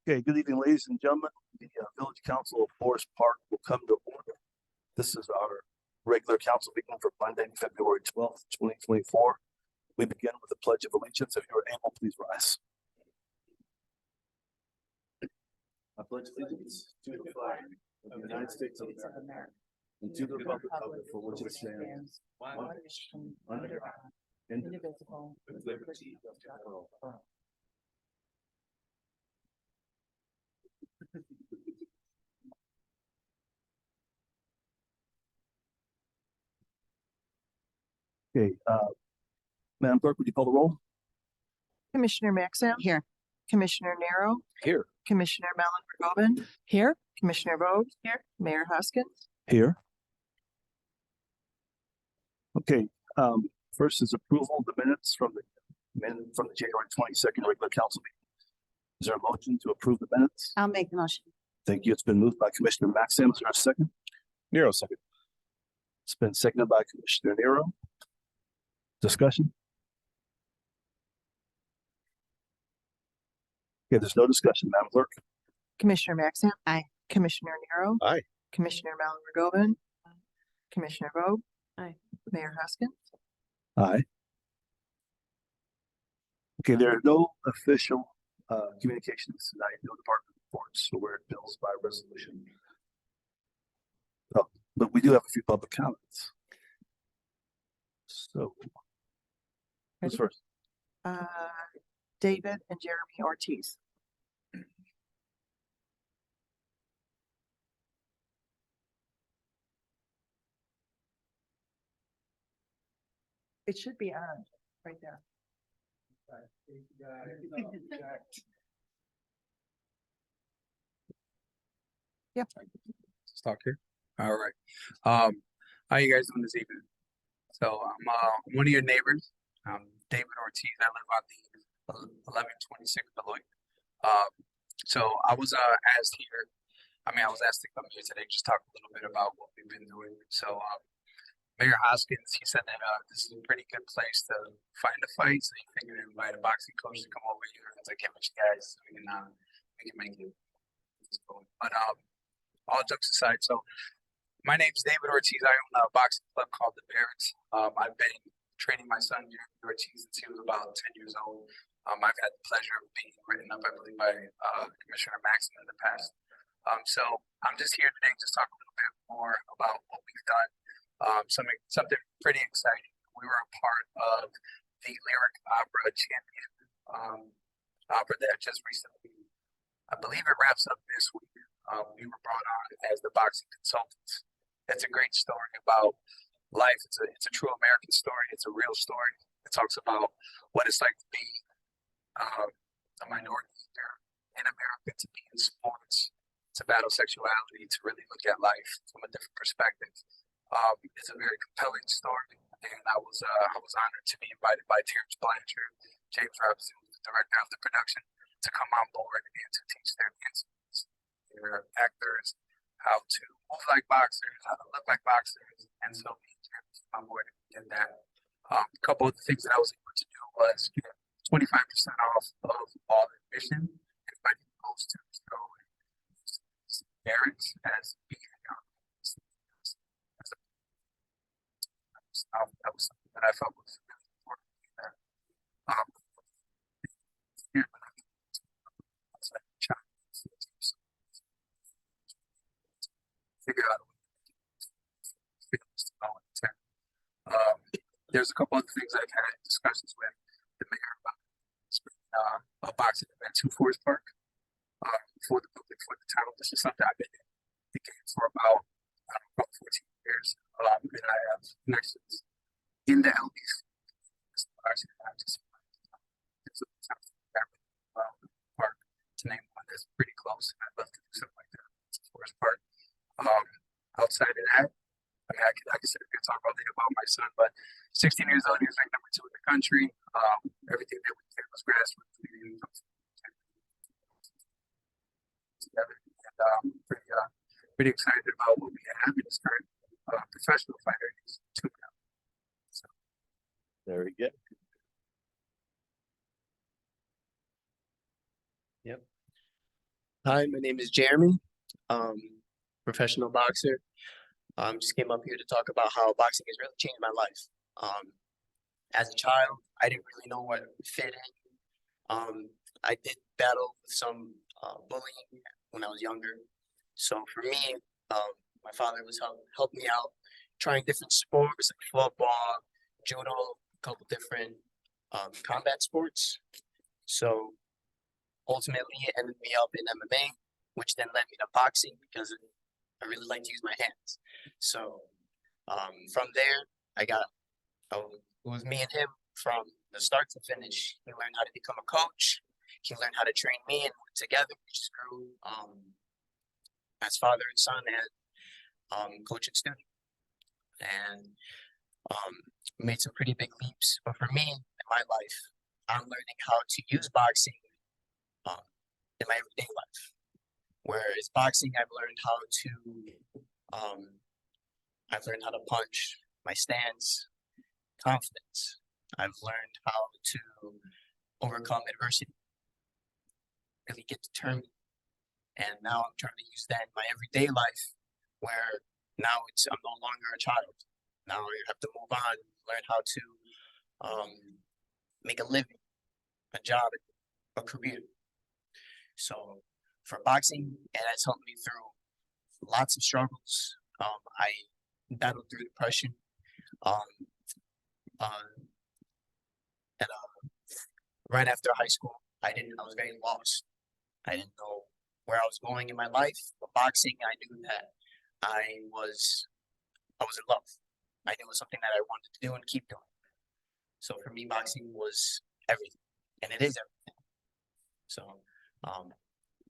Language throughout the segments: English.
Okay, good evening, ladies and gentlemen. The Village Council of Forest Park will come to order. This is our regular council meeting for Monday, February 12th, 2024. We begin with the Pledge of Allegiance. If you are able, please rise. I pledge allegiance to the flag of the United States of America and to the republic for which it stands, one nation, under God, indivisible, with liberty and justice for all. Okay, Madam Clerk, would you call the roll? Commissioner Maxim. Here. Commissioner Nero. Here. Commissioner Mellon Ragobin. Here. Commissioner Vogt. Here. Mayor Hoskins. Here. Okay, first is approval of the minutes from the January 22nd regular council meeting. Is there a motion to approve the minutes? I'll make the motion. Thank you. It's been moved by Commissioner Maxim. Is there a second? Nero second. It's been seconded by Commissioner Nero. Discussion? Okay, there's no discussion, Madam Clerk. Commissioner Maxim. Aye. Commissioner Nero. Aye. Commissioner Mellon Ragobin. Commissioner Vogt. Aye. Mayor Hoskins. Aye. Okay, there are no official communications tonight, no department reports, so we're at bills by resolution. Oh, but we do have a few public comments. So, who's Ready? first? David and Jeremy Ortiz. It should be on right there. Yep. Talk here. All right. How you guys doing this evening? So I'm one of your neighbors. David Ortiz. I live on the 1126 Beloit. So I was asked here. I was asked to come here today, just talk a little bit about what we've been doing. So Mayor Hoskins, he said that this is a pretty good place to find a fight. So he figured to invite a boxing coach to come over here and take care of you guys so we can make it. But all jokes aside, so my name's David Ortiz. I own a boxing club called the Barretts. I've been training my son Jeremy Ortiz since he was about 10 years old. I've had the pleasure of being written up, I believe, by Commissioner Maxim in the past. So I'm just here today to talk a little bit more about what we've done. Something pretty exciting. We were a part of the Lyric Opera Champion opera that just recently, I believe it wraps up this week. We were brought on as the boxing consultants. It's a great story about life. It's a true American story. It's a real story. It talks about what it's like to be a minority leader in America, to be in sports, to battle sexuality, to really look at life from a different perspective. It's a very compelling story, and I was honored to be invited by Terrence Blanchard, James Robinson, the director of the production, to come on board and to teach their dancers, their actors, how to move like boxers, how to look like boxers, and so me and Terrence came on board and did that. A couple of the things that I was able to do was get 25% off of all admission. Everybody goes to the show Barretts as being that was something that I felt was really important. Figure out there's a couple other things I've had discussions with the mayor about a boxing event to Forest Park for the public, for the town. This is something I've been thinking for about 14 years. And I have connections in the LBC. Park to name one that's pretty close. I'd love to do something like that. It's Forest Park. Outside of that, I can sit here and talk all day about my son, but 16 years old, he was ranked number 2 in the country. Everything that we did was grassroots. Together, and pretty excited about what we have in this current professional fighter. He's 2 now. So Very good. Yep. Hi, my name is Jeremy, um, professional boxer. Just came up here to talk about how boxing has really changed my life. As a child, I didn't really know what fit in. I did battle with some bullying when I was younger. So for me, my father was helping me out, trying different sports like football, judo, a couple different combat sports. So ultimately, it ended me up in MMA, which then led me to boxing because I really like to use my hands. So from there, I got it was me and him from the start to finish. He learned how to become a coach. He learned how to train me, and together we just grew as father and son and coach and student, and made some pretty big leaps. But for me in my life, I'm learning how to use boxing um, in my everyday life. Whereas boxing, um, I've learned how to punch, my stance, confidence. I've learned how to overcome adversity, really get determined. And now I'm trying to use that in my everyday life where now I'm no longer a child. Now I have to move on, learn how to make a living, a job, a career. So for boxing, it has helped me through lots of struggles. I battled through depression. Um, uh, and right after high school, I was very lost. I didn't know where I was going in my life. But boxing, I knew that I was in love. I knew it was something that I wanted to do and keep doing. So for me, boxing was everything, and it is everything. So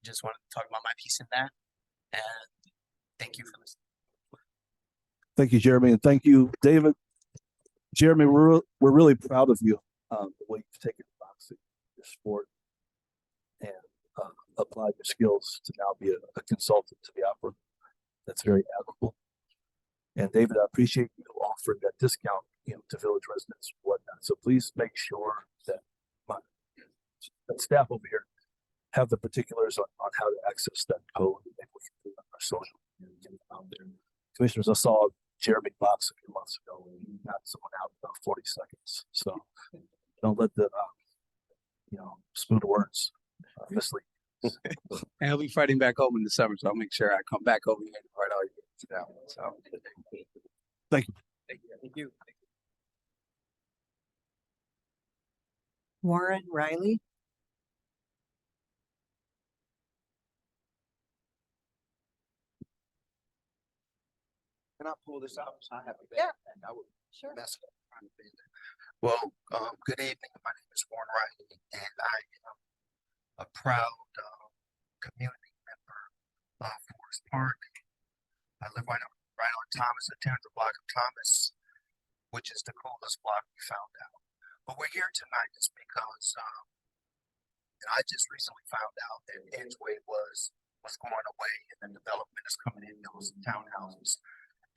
just wanted to talk about my piece in that, and thank you for listening. Thank you, Jeremy, and thank you, David. Jeremy, we're really proud of you, the way you've taken boxing, your sport, and applied your skills to now be a consultant to the opera. That's very admirable. And David, I appreciate you offering that discount, to village residents and whatnot. So please make sure that that staff over here have the particulars on how to access that code, and we can do it on our social media and get it out there. Commissioners, I saw Jeremy box a few months ago, and he knocked someone out in about 40 seconds. So don't let the smooth words mislead. And he'll be fighting back home in the summer, so I'll make sure I come back over here and fight all you to that one. So Thank you. Thank you. Warren Riley. Can I pull this out? So I have it. Yeah. And I would Sure. mess up trying to bend it. Well, good evening. My name is Warren Riley, and I am a proud community member of Forest Park. I live right on Thomas, the 10th block of Thomas, which is the coolest block we found out. But we're here tonight just because I just recently found out that Edgeway was going away, and then development is coming in those townhouses.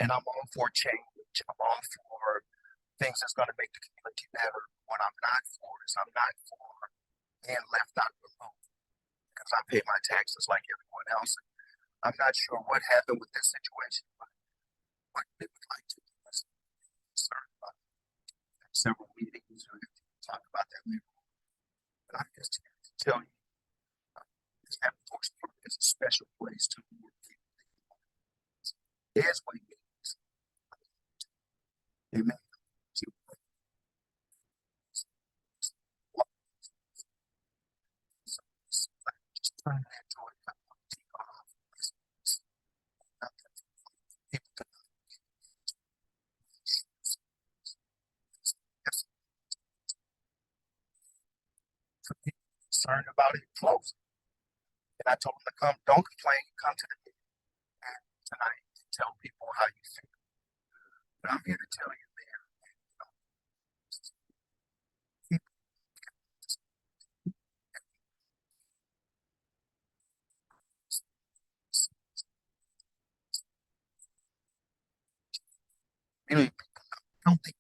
And I'm all for change. I'm all for things that's going to make the community better. What I'm not for is I'm not for being left out of the loop because I pay my taxes like everyone else. I'm not sure what happened with this situation, but what they would like to do is concerned about several meetings or talk about that later. But I'm just here to tell you, this Forest Park is a special place to work. There's what it is. Amen. Just trying to enjoy concerned about it close. And I told him to come, don't complain, come to the meeting tonight and tell people how you feel. But I'm here to tell you there. Really, I don't think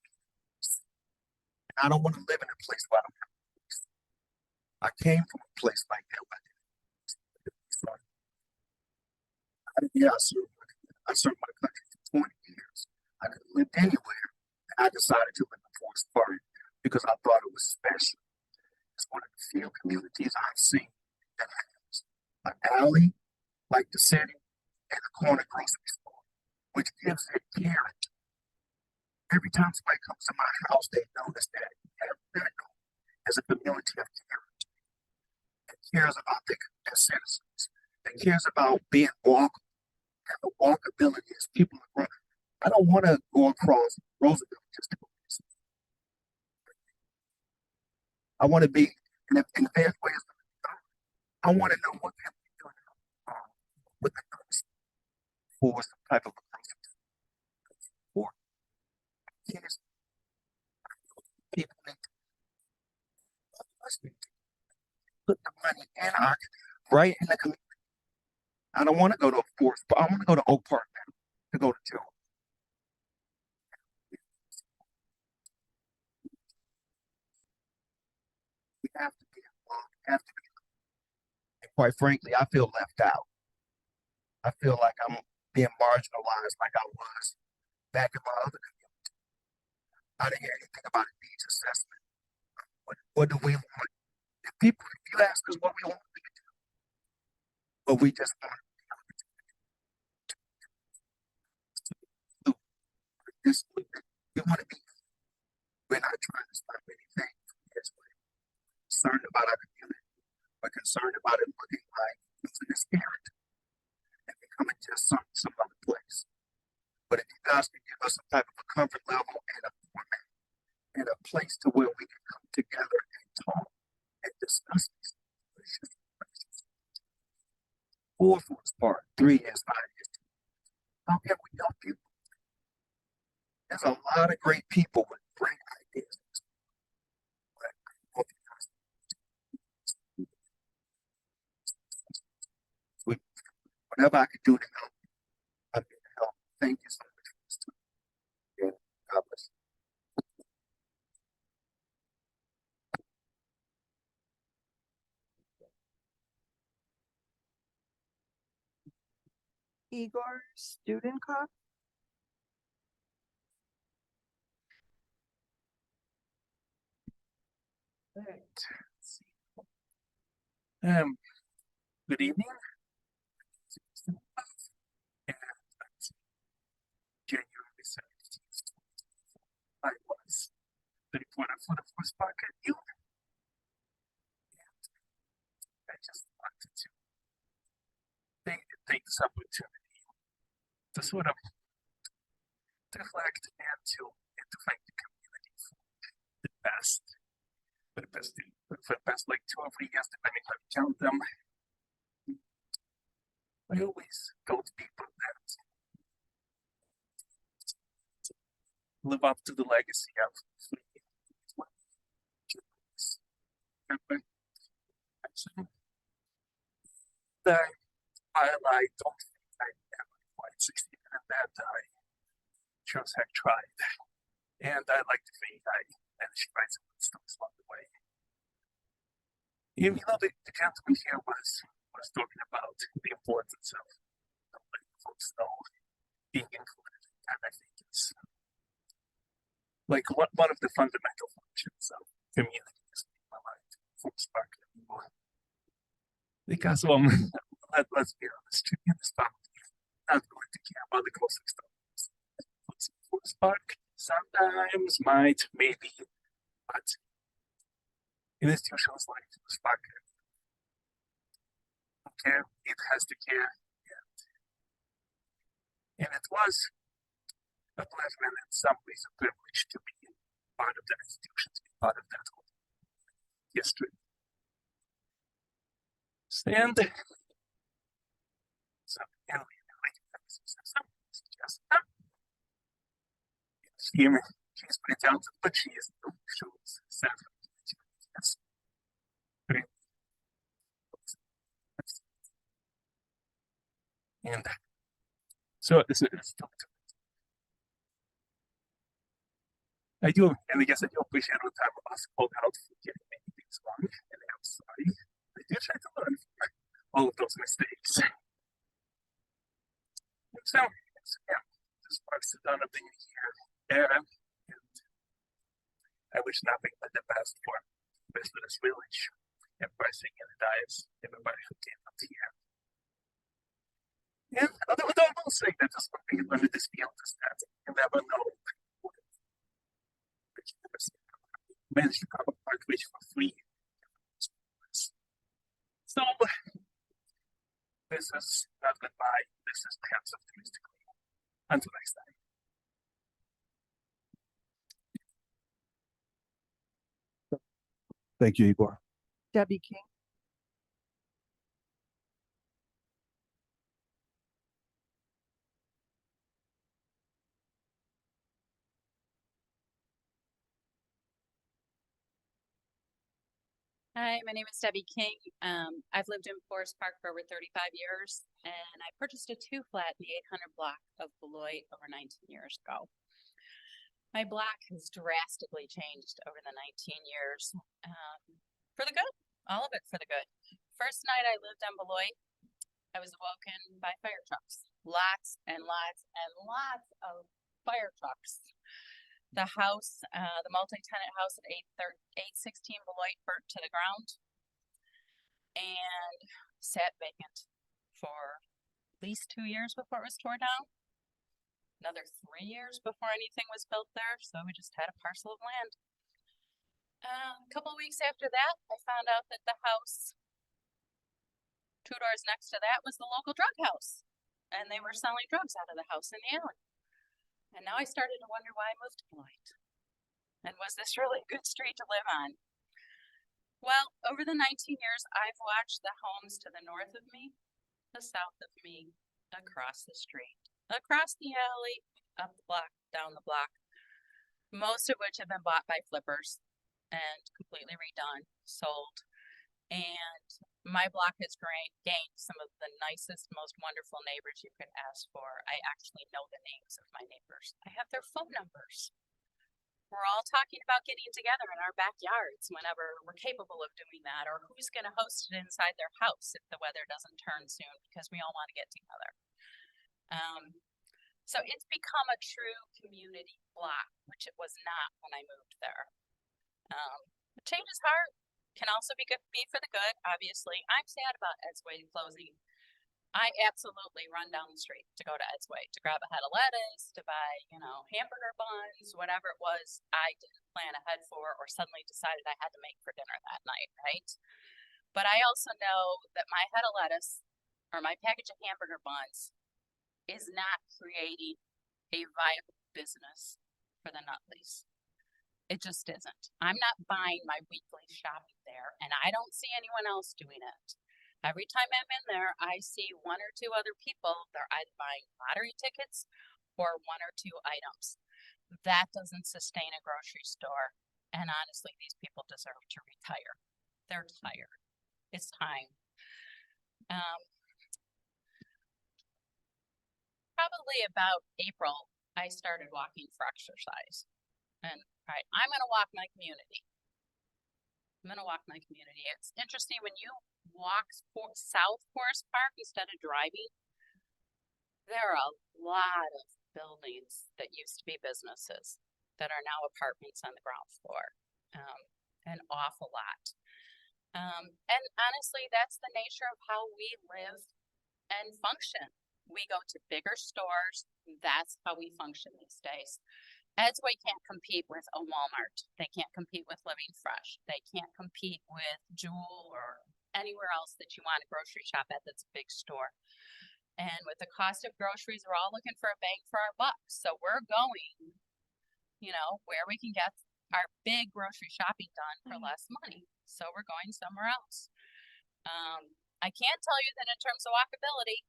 I don't want to live in a place where I don't have peace. I came from a place like that. Yeah, I served my country for 20 years. I could have lived anywhere. And I decided to live in Forest Park because I thought it was special. It's one of the few communities I've seen that has an alley like the city and a corner grocery store, which gives it character. Every time somebody comes to my house, they notice that they're known as a community of character that cares about their citizens, that cares about being walkable, and the walkability is people are running. I don't want to go across Roosevelt just to go visit. I want to be in the best ways. I want to know what people are doing with the notice for some type of grocery for kids. People need to put the money in our right in the community. I don't want to go to Forest Park. I want to go to Oak Park now to go to jail. We have to be involved. We have to be. And quite frankly, I feel left out. I feel like I'm being marginalized like I was back in my other community. I didn't hear anything about a needs assessment. What do we want? If people, if you ask us what we want, we can do. But we just want to this. We want to be. We're not trying to stop anything. Yes, we're concerned about our community. We're concerned about it looking like losing its character and becoming just some other place. But if you guys can give us some type of a comfort level and a format and a place to where we can come together and talk and discuss these issues. 4 Forest Park, 3 years, 5 years. How can we help you? There's a lot of great people with great ideas. But I hope you guys whatever I can do to help, I'm here to help. Thank you so much for this time. Yeah, God bless you. Igor Studenkopf. Good evening. And January 17th, I was the reporter for the Forest Park at you. And I just wanted to take this opportunity to sort of reflect and to thank the community for the past, for the past like 2 or 3 years, depending how you count them. I always go to people that live up to the legacy of that I don't think I am quite 16 and that I just have tried. And I like to think I managed to write some good stuff along the way. You know, the gentleman here was talking about the importance of letting folks know being included. And I think it's like one of the fundamental functions of communities in my life, Forest Park anymore. Because let's be honest, in this family, not going to care about the closing stuff. Forest Park sometimes might, maybe, but in institutions like Forest Park, care, it has to care. And it was a pleasure and in some ways a privilege to be part of that institution, to be part of that whole history. And so, and we she's pretty talented, but she is no shows sadly. Yes. And so this is I do, and I guess I do appreciate all the time of us called out for getting many things wrong, and I'm sorry. I do try to learn from all of those mistakes. So, yeah, this marks the dawn of the new year era, and I wish nothing but the best for Business Village, everybody singing the diets, everybody who came up here. And although I will say that just one thing about this field is that you never know. Managed to come apart which for free. So this is not goodbye. This is perhaps optimistically. Until next time. Thank you, Igor. Debbie King. Hi, my name is Debbie King. I've lived in Forest Park for over 35 years, and I purchased a 2-flat in the 800 block of Beloit over 19 years ago. My block has drastically changed over the 19 years, for the good, all of it for the good. First night I lived on Beloit, I was awoken by fire trucks, lots and lots and lots of fire trucks. The house, the multi-tenant house at 816 Beloit burnt to the ground and sat vacant for at least 2 years before it was torn down. Another 3 years before anything was built there, so we just had a parcel of land. A couple of weeks after that, I found out that the house 2 doors next to that was the local drug house, and they were selling drugs out of the house in the alley. And now I started to wonder why I moved to Beloit. And was this really a good street to live on? Well, over the 19 years, I've watched the homes to the north of me, the south of me, across the street, across the alley, up the block, down the block, most of which have been bought by flippers and completely redone, sold. And my block has gained some of the nicest, most wonderful neighbors you could ask for. I actually know the names of my neighbors. I have their phone numbers. We're all talking about getting together in our backyards whenever we're capable of doing that, or who's going to host it inside their house if the weather doesn't turn soon, because we all want to get together. So it's become a true community block, which it was not when I moved there. Change is hard. Can also be for the good, obviously. I'm sad about Edsway closing. I absolutely run down the street to go to Edsway to grab a head of lettuce, to buy, hamburger buns, whatever it was I didn't plan ahead for or suddenly decided I had to make for dinner that night, right? But I also know that my head of lettuce or my package of hamburger buns is not creating a viable business for the Nutleys. It just isn't. I'm not buying my weekly shopping there, and I don't see anyone else doing it. Every time I'm in there, I see 1 or 2 other people. They're either buying lottery tickets or 1 or 2 items. That doesn't sustain a grocery store. And honestly, these people deserve to retire. They're tired. It's time. Probably about April, I started walking for exercise. And all right, I'm going to walk my community. It's interesting when you walk South Forest Park instead of driving, there are a lot of buildings that used to be businesses that are now apartments on the ground floor. An awful lot. And honestly, that's the nature of how we live and function. We go to bigger stores. That's how we function these days. Edsway can't compete with a Walmart. They can't compete with Living Fresh. They can't compete with Jewel or anywhere else that you want to grocery shop at that's a big store. And with the cost of groceries, we're all looking for a bang for our buck. So we're going, where we can get our big grocery shopping done for less money. So we're going somewhere else. I can't tell you that in terms of walkability,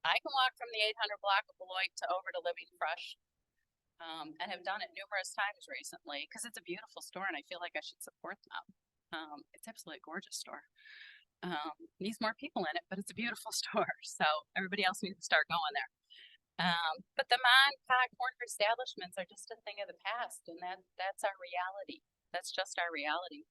I can walk from the 800 block of Beloit to over to Living Fresh. And have done it numerous times recently because it's a beautiful store and I feel like I should support them. It's absolutely a gorgeous store. Needs more people in it, but it's a beautiful store. So everybody else needs to start going there. But the mom-and-pop corner establishments are just a thing of the past, and that's our reality. That's just our reality.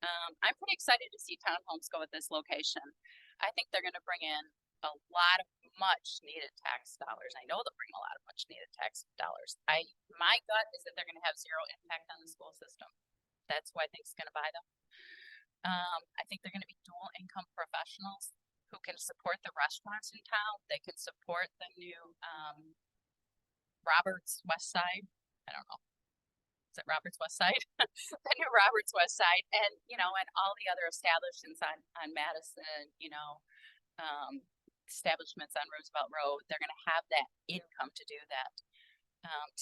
I'm pretty excited to see townhomes go at this location. I think they're going to bring in a lot of much needed tax dollars. I know they'll bring a lot of much needed tax dollars. My gut is that they're gonna have zero impact on the school system. That's who I think is gonna buy them. I think they're gonna be dual income professionals who can support the restaurants in town. They can support the new, Roberts West Side. I don't know. Is it Roberts West Side? The new Roberts West Side, and and all the other establishments on Madison, establishments on Roosevelt Road. They're going to have that income to do that.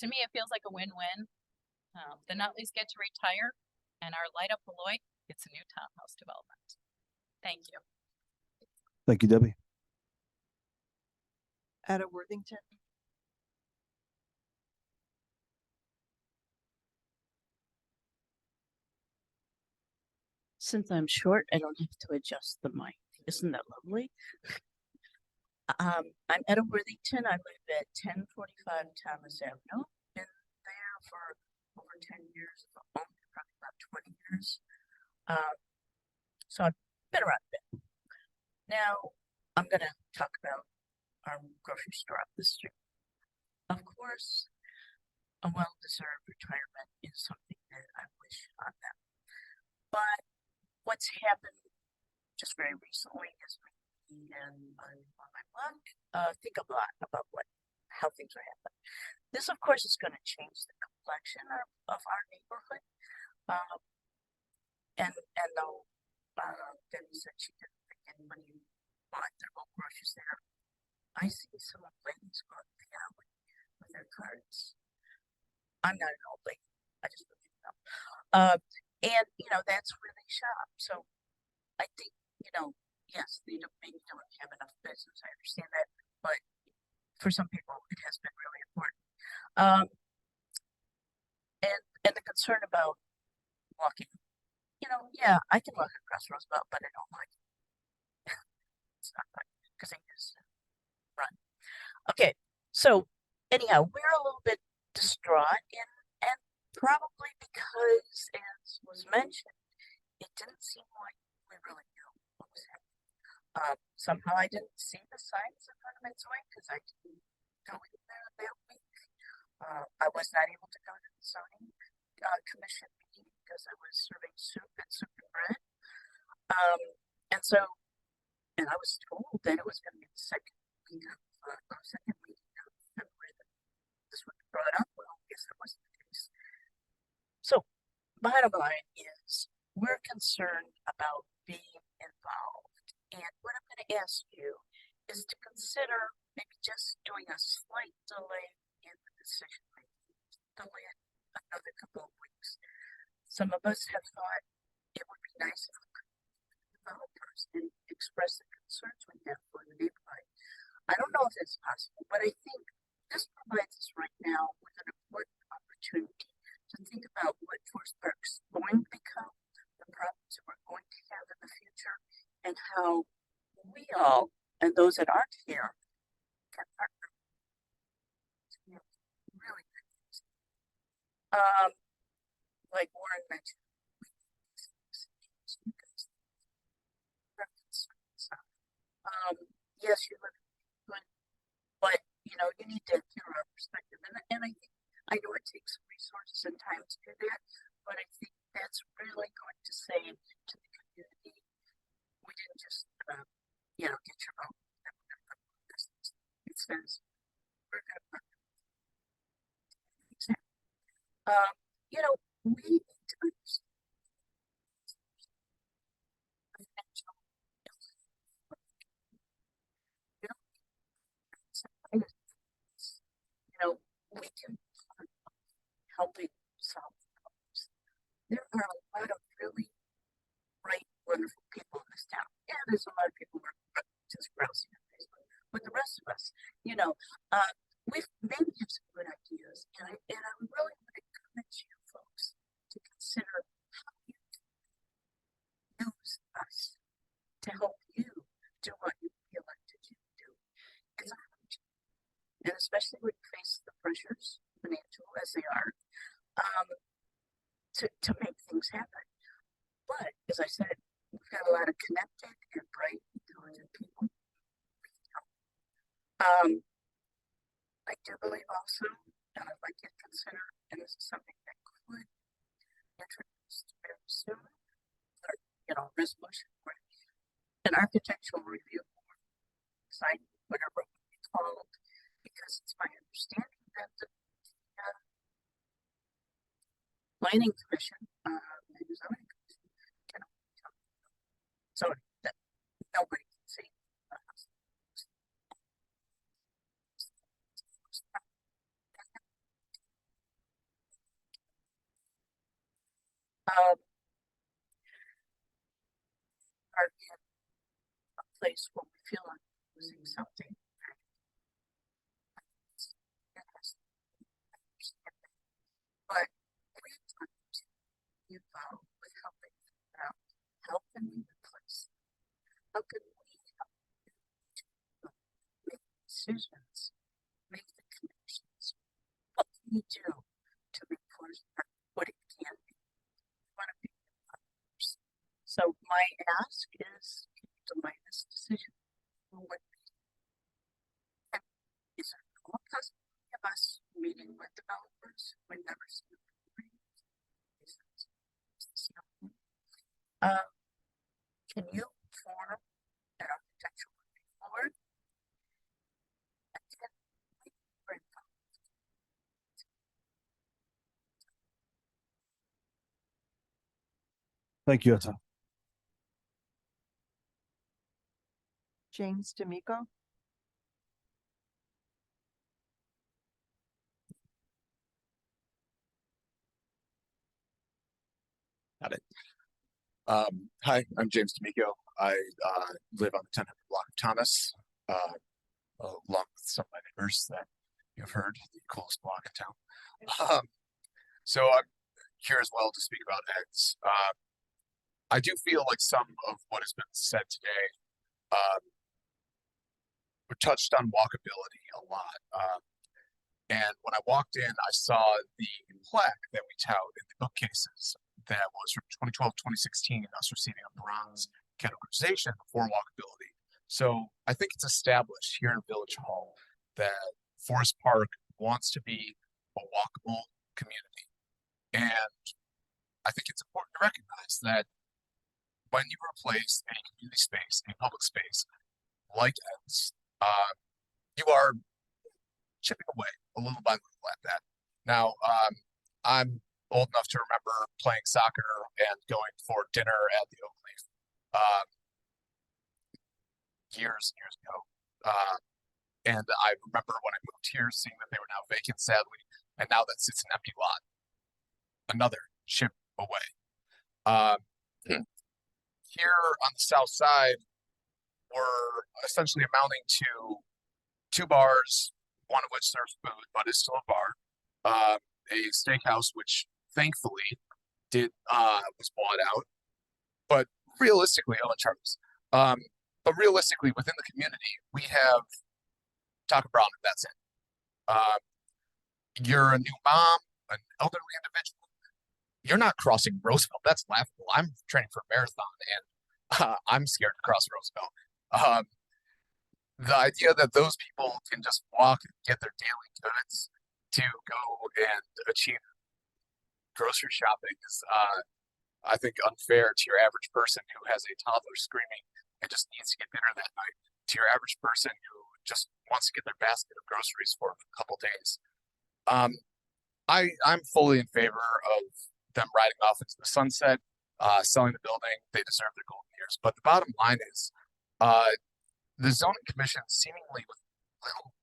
To me, it feels like a win-win. The Nutleys get to retire, and our Light Up Beloit gets a new townhouse development. Thank you. Thank you, Debbie. Etta Worthington. Since I'm short, I don't have to adjust the mic. Isn't that lovely? I'm Etta Worthington. I live at 1045 Thomas Avenue. Been there for over 10 years, only probably about 20 years. So I've been around a bit. Now I'm going to talk about our grocery store up the street. Of course, a well-deserved retirement is something that I wish on them. But what's happened just very recently is me and on my blog think a lot about how things are happening. This, of course, is going to change the complexion of our neighborhood. And though Debbie said she didn't think anybody bought their own groceries there, I see some old ladies go up the alley with their carts. I'm not an old lady. I just don't know. And that's where they shop. So I think, yes, they maybe don't have enough business. I understand that, but for some people, it has been really important. And the concern about walking, yeah, I can walk across Roosevelt, but I don't like it. It's not fun because I just run. Okay, so anyhow, we're a little bit distraught, and probably because, as was mentioned, it didn't seem like we really knew what was happening. Somehow I didn't see the signs in front of Mitsui because I didn't go in there that week. I was not able to go to the zoning commission meeting because I was serving soup and bread. And I was told that it was going to be the second week of second meeting of February that this would be brought up. Well, I guess that wasn't the case. So, bottom line is we're concerned about being involved. And what I'm going to ask you is to consider maybe just doing a slight delay in the decision making, delay it another couple of weeks. Some of us have thought it would be nice if we could developers and express the concerns we have for the neighborhood. I don't know if it's possible, but I think this provides us right now with an important opportunity to think about what Forest Park's going to become, the problems that we're going to have in the future, and how we all, and those that aren't here, can partner to make really good things. Like Warren mentioned, yes, you live good, but you need to hear our perspective, and I think I know it takes resources and time to do that, but I think that's really going to say to the community, we didn't just get your vote. It says we're going to partner. We need to understand financial we can helping solve problems. There are a lot of really bright, wonderful people in this town. Yeah, there's a lot of people who are just browsing on Facebook, but the rest of us, we've maybe have some good ideas, and I really want to encourage you folks to consider how you can use us to help you do what you feel like to do. And especially when you face the pressures, financial as they are, to make things happen. But as I said, we've got a lot of connected and bright, intelligent people. I do believe also, and I'd like you to consider, and this is something that could be introduced very soon, or, resolution, or an architectural review board, site, whatever it would be called, because it's my understanding that the planning commission, and the zoning commission can so that nobody can see. Are in a place where we feel like losing something. But we have to be involved with helping figure out how can we replace, how can we help to make decisions, make the connections. What can we do to make Forest Park what it can be? We want to be partners. So my ask is delay this decision. What is there no possibility of us meeting with developers? We never see them. Can you form an architectural review board? And then we can bring Thank you, Etta. James D'Amico. Got it. Hi, I'm James D'Amico. I live on the 1000 block of Thomas, along with some of my neighbors that you've heard, the coolest block in town. So I'm here as well to speak about eggs. I do feel like some of what has been said today, we touched on walkability a lot. And when I walked in, I saw the plaque that we tout in the bookcases that was from 2012, 2016, us receiving a bronze categorization for walkability. So I think it's established here in Village Hall that Forest Park wants to be a walkable community. And I think it's important to recognize that when you replace a community space, a public space like Ed's, you are chipping away a little by little at that. Now, I'm old enough to remember playing soccer and going for dinner at the Oak Leaf years and years ago. And I remember when I moved here, seeing that they were now vacant, sadly, and now that sits an empty lot. Another chip away. Here on the south side, we're essentially amounting to 2 bars, one of which serves food, but is still a bar. A steakhouse, which thankfully was bought out. But realistically, Charles. But realistically, within the community, we have Taco Brown, and that's it. You're a new mom, an elderly individual. You're not crossing Roosevelt. That's laughable. I'm training for a marathon, and I'm scared to cross Roosevelt. The idea that those people can just walk and get their daily goods to go and achieve grocery shopping is, I think, unfair to your average person who has a toddler screaming and just needs to get dinner that night, to your average person who just wants to get their basket of groceries for a couple days. I'm fully in favor of them riding off into the sunset, selling the building. They deserve their golden years. But the bottom line is, the zoning commission seemingly with little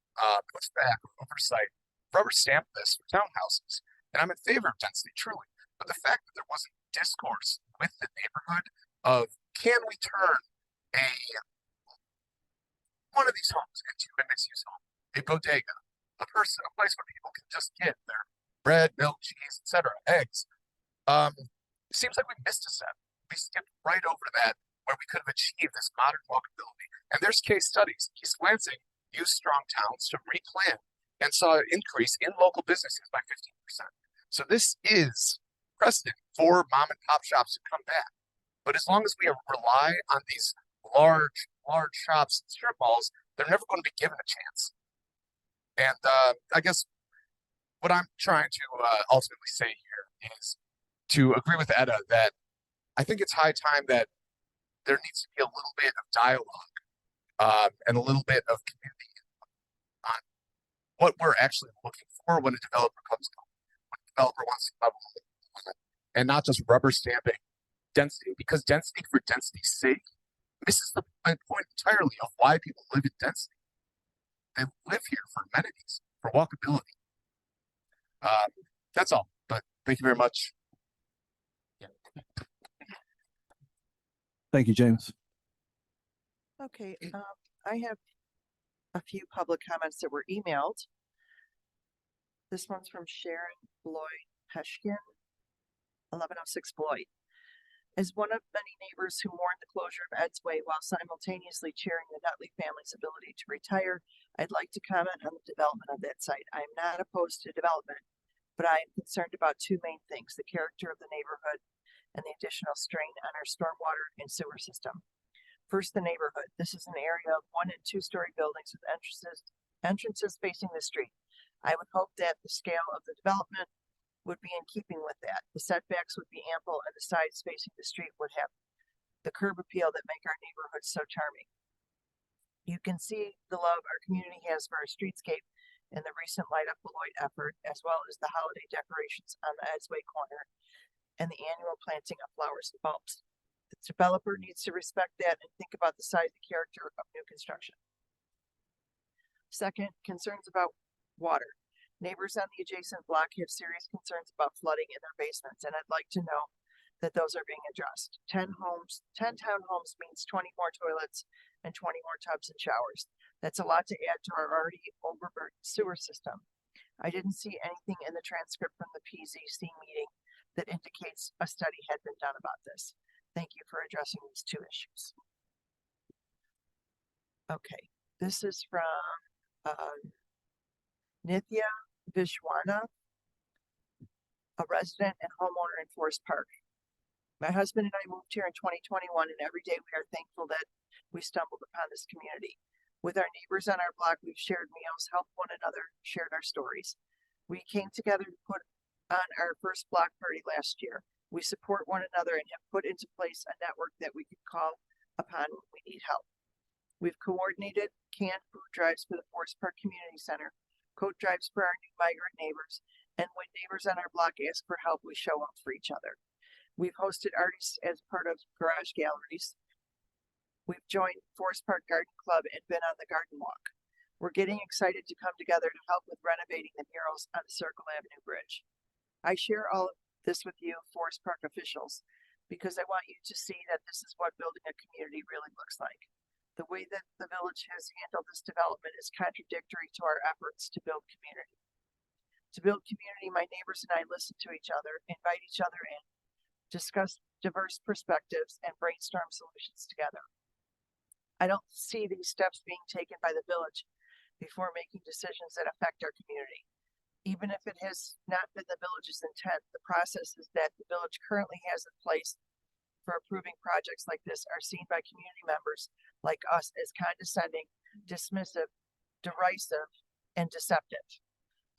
pushback or oversight rubber stamped this for townhouses. And I'm in favor of density, truly. But the fact that there wasn't discourse with the neighborhood of, can we turn one of these homes into a mixed-use home, a bodega, a place where people can just get their bread, milk, cheese, etc., eggs. It seems like we missed a step. We skipped right over that, where we could have achieved this modern walkability. And there's case studies. East Lansing used Strong Towns to replan and saw an increase in local businesses by 15%. So this is precedent for mom and pop shops to come back. But as long as we rely on these large shops and strip malls they're never going to be given a chance. And I guess what I'm trying to ultimately say here is to agree with Etta that I think it's high time that there needs to be a little bit of dialogue and a little bit of community on what we're actually looking for when a developer comes to when a developer wants to come up, and not just rubber stamping density, because density for density's sake misses the point entirely of why people live in density. They live here for amenities, for walkability. That's all. But thank you very much. Thank you, James. Okay, I have a few public comments that were emailed. This one's from Sharon Lloyd Peshkin, 1106 Floyd. As one of many neighbors who mourn the closure of Ed's Way while simultaneously cheering the Nutley family's ability to retire, I'd like to comment on the development of that site. I am not opposed to development, but I am concerned about two main things: the character of the neighborhood and the additional strain on our stormwater and sewer system. First, the neighborhood. This is an area of 1- and 2-story buildings with entrances facing the street. I would hope that the scale of the development would be in keeping with that. The setbacks would be ample and the sides facing the street would have the curb appeal that make our neighborhood so charming. You can see the love our community has for our streetscape in the recent Light Up Beloit effort, as well as the holiday decorations on the Ed's Way corner and the annual planting of flowers and bulbs. The developer needs to respect that and think about the size and character of new construction. Second, concerns about water. Neighbors on the adjacent block have serious concerns about flooding in their basements, and I'd like to know that those are being addressed. 10 townhomes means 20 more toilets and 20 more tubs and showers. That's a lot to add to our already overburdened sewer system. I didn't see anything in the transcript from the PZC meeting that indicates a study had been done about this. Thank you for addressing these two issues. Okay, this is from Nithya Vishwana, a resident and homeowner in Forest Park. My husband and I moved here in 2021, and every day we are thankful that we stumbled upon this community. With our neighbors on our block, we've shared meals, helped one another, shared our stories. We came together to put on our first block party last year. We support one another and have put into place a network that we can call upon when we need help. We've coordinated canned food drives for the Forest Park Community Center, coat drives for our new migrant neighbors, and when neighbors on our block ask for help, we show up for each other. We've hosted artists as part of garage galleries. We've joined Forest Park Garden Club and been on the garden walk. We're getting excited to come together to help with renovating the murals on the Circle Avenue Bridge. I share all of this with you, Forest Park officials, because I want you to see that this is what building a community really looks like. The way that the village has handled this development is contradictory to our efforts to build community. To build community, my neighbors and I listen to each other, invite each other in, discuss diverse perspectives, and brainstorm solutions together. I don't see these steps being taken by the village before making decisions that affect our community. Even if it has not been the village's intent, the processes that the village currently has in place for approving projects like this are seen by community members like us as condescending, dismissive, derisive, and deceptive.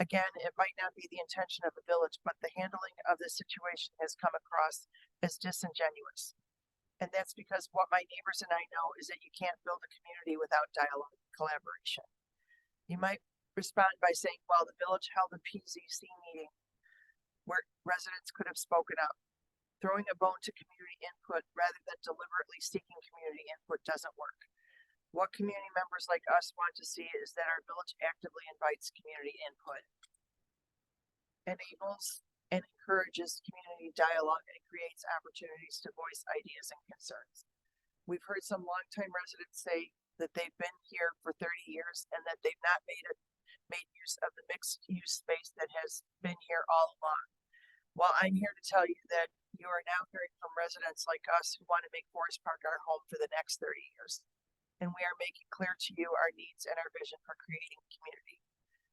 Again, it might not be the intention of the village, but the handling of this situation has come across as disingenuous. And that's because what my neighbors and I know is that you can't build a community without dialogue and collaboration. You might respond by saying, well, the village held a PZC meeting where residents could have spoken up. Throwing a bone to community input rather than deliberately seeking community input doesn't work. What community members like us want to see is that our village actively invites community input, enables and encourages community dialogue, and creates opportunities to voice ideas and concerns. We've heard some longtime residents say that they've been here for 30 years and that they've not made use of the mixed use space that has been here all along. Well, I'm here to tell you that you are now hearing from residents like us who want to make Forest Park our home for the next 30 years. And we are making clear to you our needs and our vision for creating a community.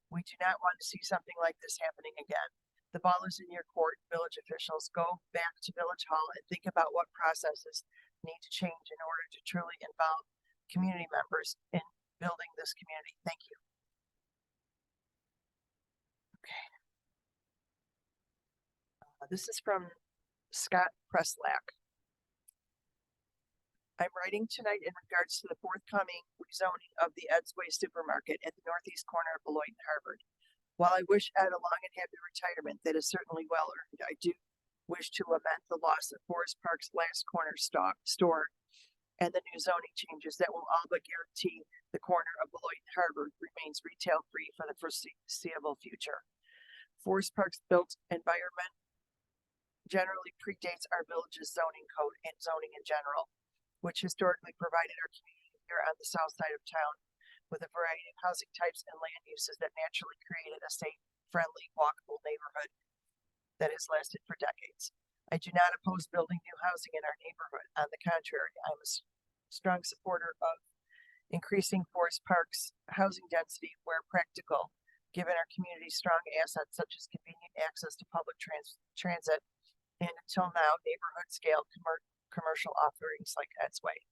We do not want to see something like this happening again. The ball is in your court, village officials. Go back to Village Hall and think about what processes need to change in order to truly involve community members in building this community. Thank you. This is from Scott Preslack. I'm writing tonight in regards to the forthcoming rezoning of the Edsway Supermarket at the northeast corner of Beloit and Harvard. While I wish Ed a long and happy retirement that is certainly well earned, I do wish to lament the loss of Forest Park's last corner store and the new zoning changes that will all but guarantee the corner of Beloit and Harvard remains retail free for the foreseeable future. Forest Park's built environment generally predates our village's zoning code and zoning in general, which historically provided our community here on the south side of town with a variety of housing types and land uses that naturally created a safe, friendly, walkable neighborhood that has lasted for decades. I do not oppose building new housing in our neighborhood. On the contrary, I'm a strong supporter of increasing Forest Park's housing density where practical, given our community's strong assets such as convenient access to public transit and until now neighborhood scale commercial offerings like Edsway.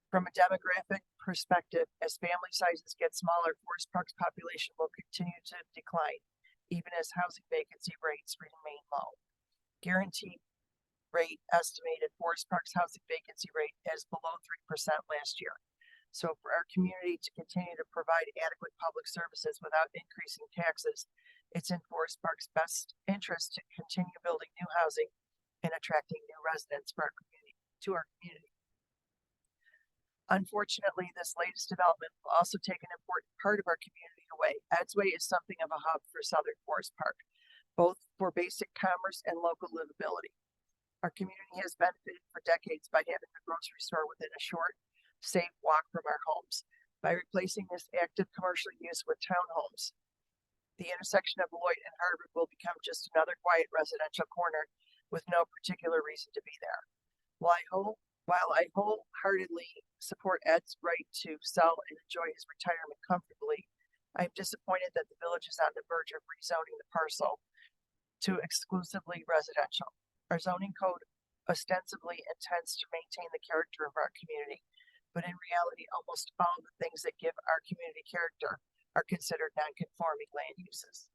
From a demographic perspective, as family sizes get smaller, Forest Park's population will continue to decline, even as housing vacancy rates remain low. Guaranteed rate estimated Forest Park's housing vacancy rate as below 3% last year. So for our community to continue to provide adequate public services without increasing taxes, it's in Forest Park's best interest to continue building new housing and attracting new residents for our community. Unfortunately, this latest development will also take an important part of our community away. Edsway is something of a hub for Southern Forest Park, both for basic commerce and local livability. Our community has benefited for decades by having a grocery store within a short, safe walk from our homes. By replacing this active commercial use with townhomes, the intersection of Beloit and Harvard will become just another quiet residential corner with no particular reason to be there. While I wholeheartedly support Ed's right to sell and enjoy his retirement comfortably, I'm disappointed that the village is on the verge of rezoning the parcel to exclusively residential. Our zoning code ostensibly intends to maintain the character of our community, but in reality, almost all the things that give our community character are considered non-conforming land uses.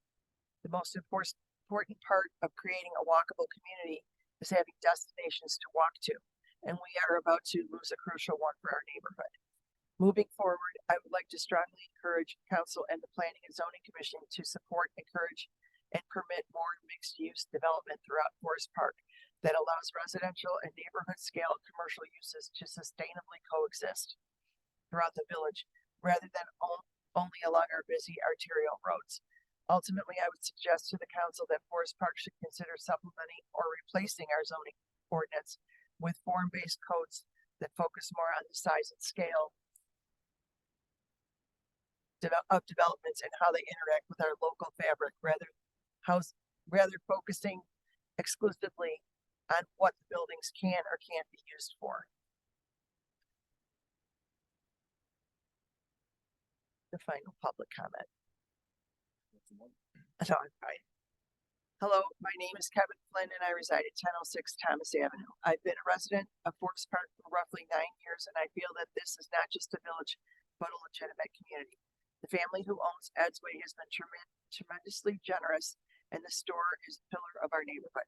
The most important part of creating a walkable community is having destinations to walk to, and we are about to lose a crucial one for our neighborhood. Moving forward, I would like to strongly encourage Council and the Planning and Zoning Commission to support, encourage, and permit more mixed-use development throughout Forest Park that allows residential and neighborhood-scale commercial uses to sustainably coexist throughout the village, rather than only along our busy arterial roads. Ultimately, I would suggest to the Council that Forest Park should consider supplementing or replacing our zoning ordinance with form-based codes that focus more on the size and scale of developments and how they interact with our local fabric, rather focusing exclusively on what the buildings can or can't be used for. The final public comment. So I'm fine. Hello, my name is Kevin Flynn and I reside at 1006 Thomas Avenue. I've been a resident of Forest Park for roughly 9 years and I feel that this is not just a village, but a legitimate community. The family who owns Edsway has been tremendously generous and the store is a pillar of our neighborhood.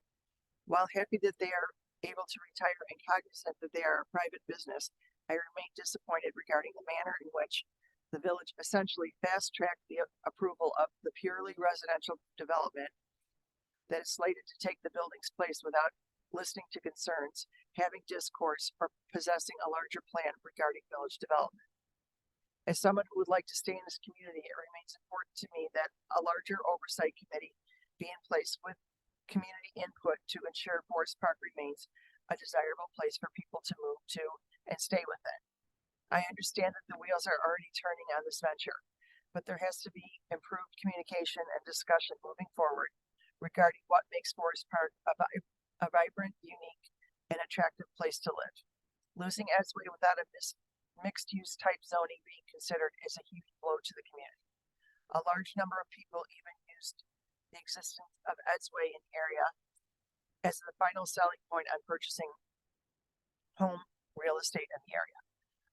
While happy that they are able to retire and cognizant that they are a private business, I remain disappointed regarding the manner in which the village essentially fast-tracked the approval of the purely residential development that is slated to take the building's place without listening to concerns, having discourse, or possessing a larger plan regarding village development. As someone who would like to stay in this community, it remains important to me that a larger oversight committee be in place with community input to ensure Forest Park remains a desirable place for people to move to and stay within. I understand that the wheels are already turning on this venture, but there has to be improved communication and discussion moving forward regarding what makes Forest Park a vibrant, unique, and attractive place to live. Losing Edsway without a mixed-use type zoning being considered is a huge blow to the community. A large number of people even used the existence of Edsway in the area as the final selling point on purchasing home real estate in the area.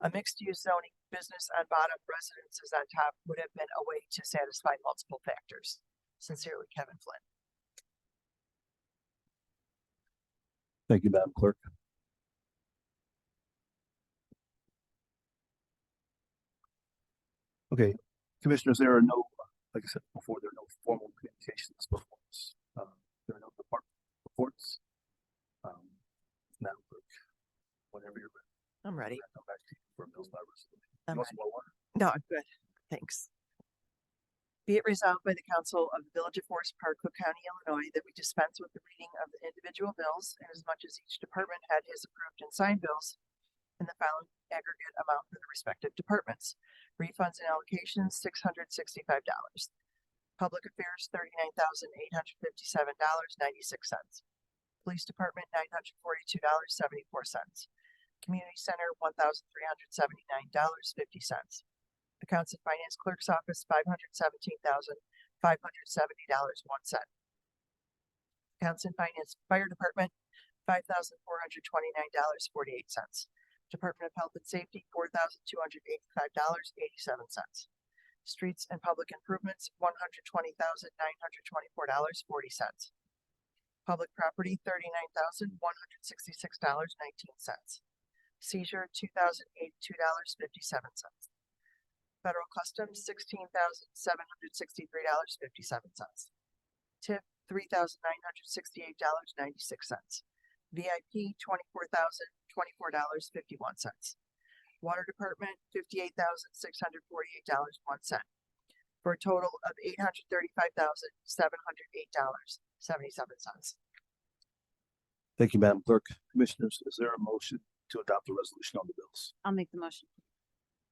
A mixed-use zoning business on bottom, residences on top would have been a way to satisfy multiple factors. Sincerely, Kevin Flynn. Thank you, Madam Clerk. Okay, Commissioners, there are no, like I said before, there are no formal communications before us. There are no department reports. Madam Clerk, whenever you're ready, I'm ready. I'll come back to you for bills by resolution. I'm You want ready. some more water? No, I'm good. Thanks. Be it resolved by the Council of the Village of Forest Park, Cook County, Illinois, that we dispense with the reading of the individual bills, and as much as each department head has approved and signed bills in the following aggregate amount for the respective departments. Refunds and allocations, $665. Public Affairs, $39,857.96. Police Department, $942.74. Community Center, $1,379.50. Accounts and Finance Clerk's Office, $517,570.01. Accounts and Finance Fire Department, $5,429.48. Department of Health and Safety, $4,285.87. Streets and Public Improvements, $120,924.40. Public Property, $39,166.19. Seizure, $2,082.57. Federal Customs, $16,763.57. TIP, $3,968.96. VIP, $24,024.51. Water Department, $58,648.01. For a total of $835,708.77. Thank you, Madam Clerk. Commissioners, is there a motion to adopt the resolution on the bills? I'll make the motion.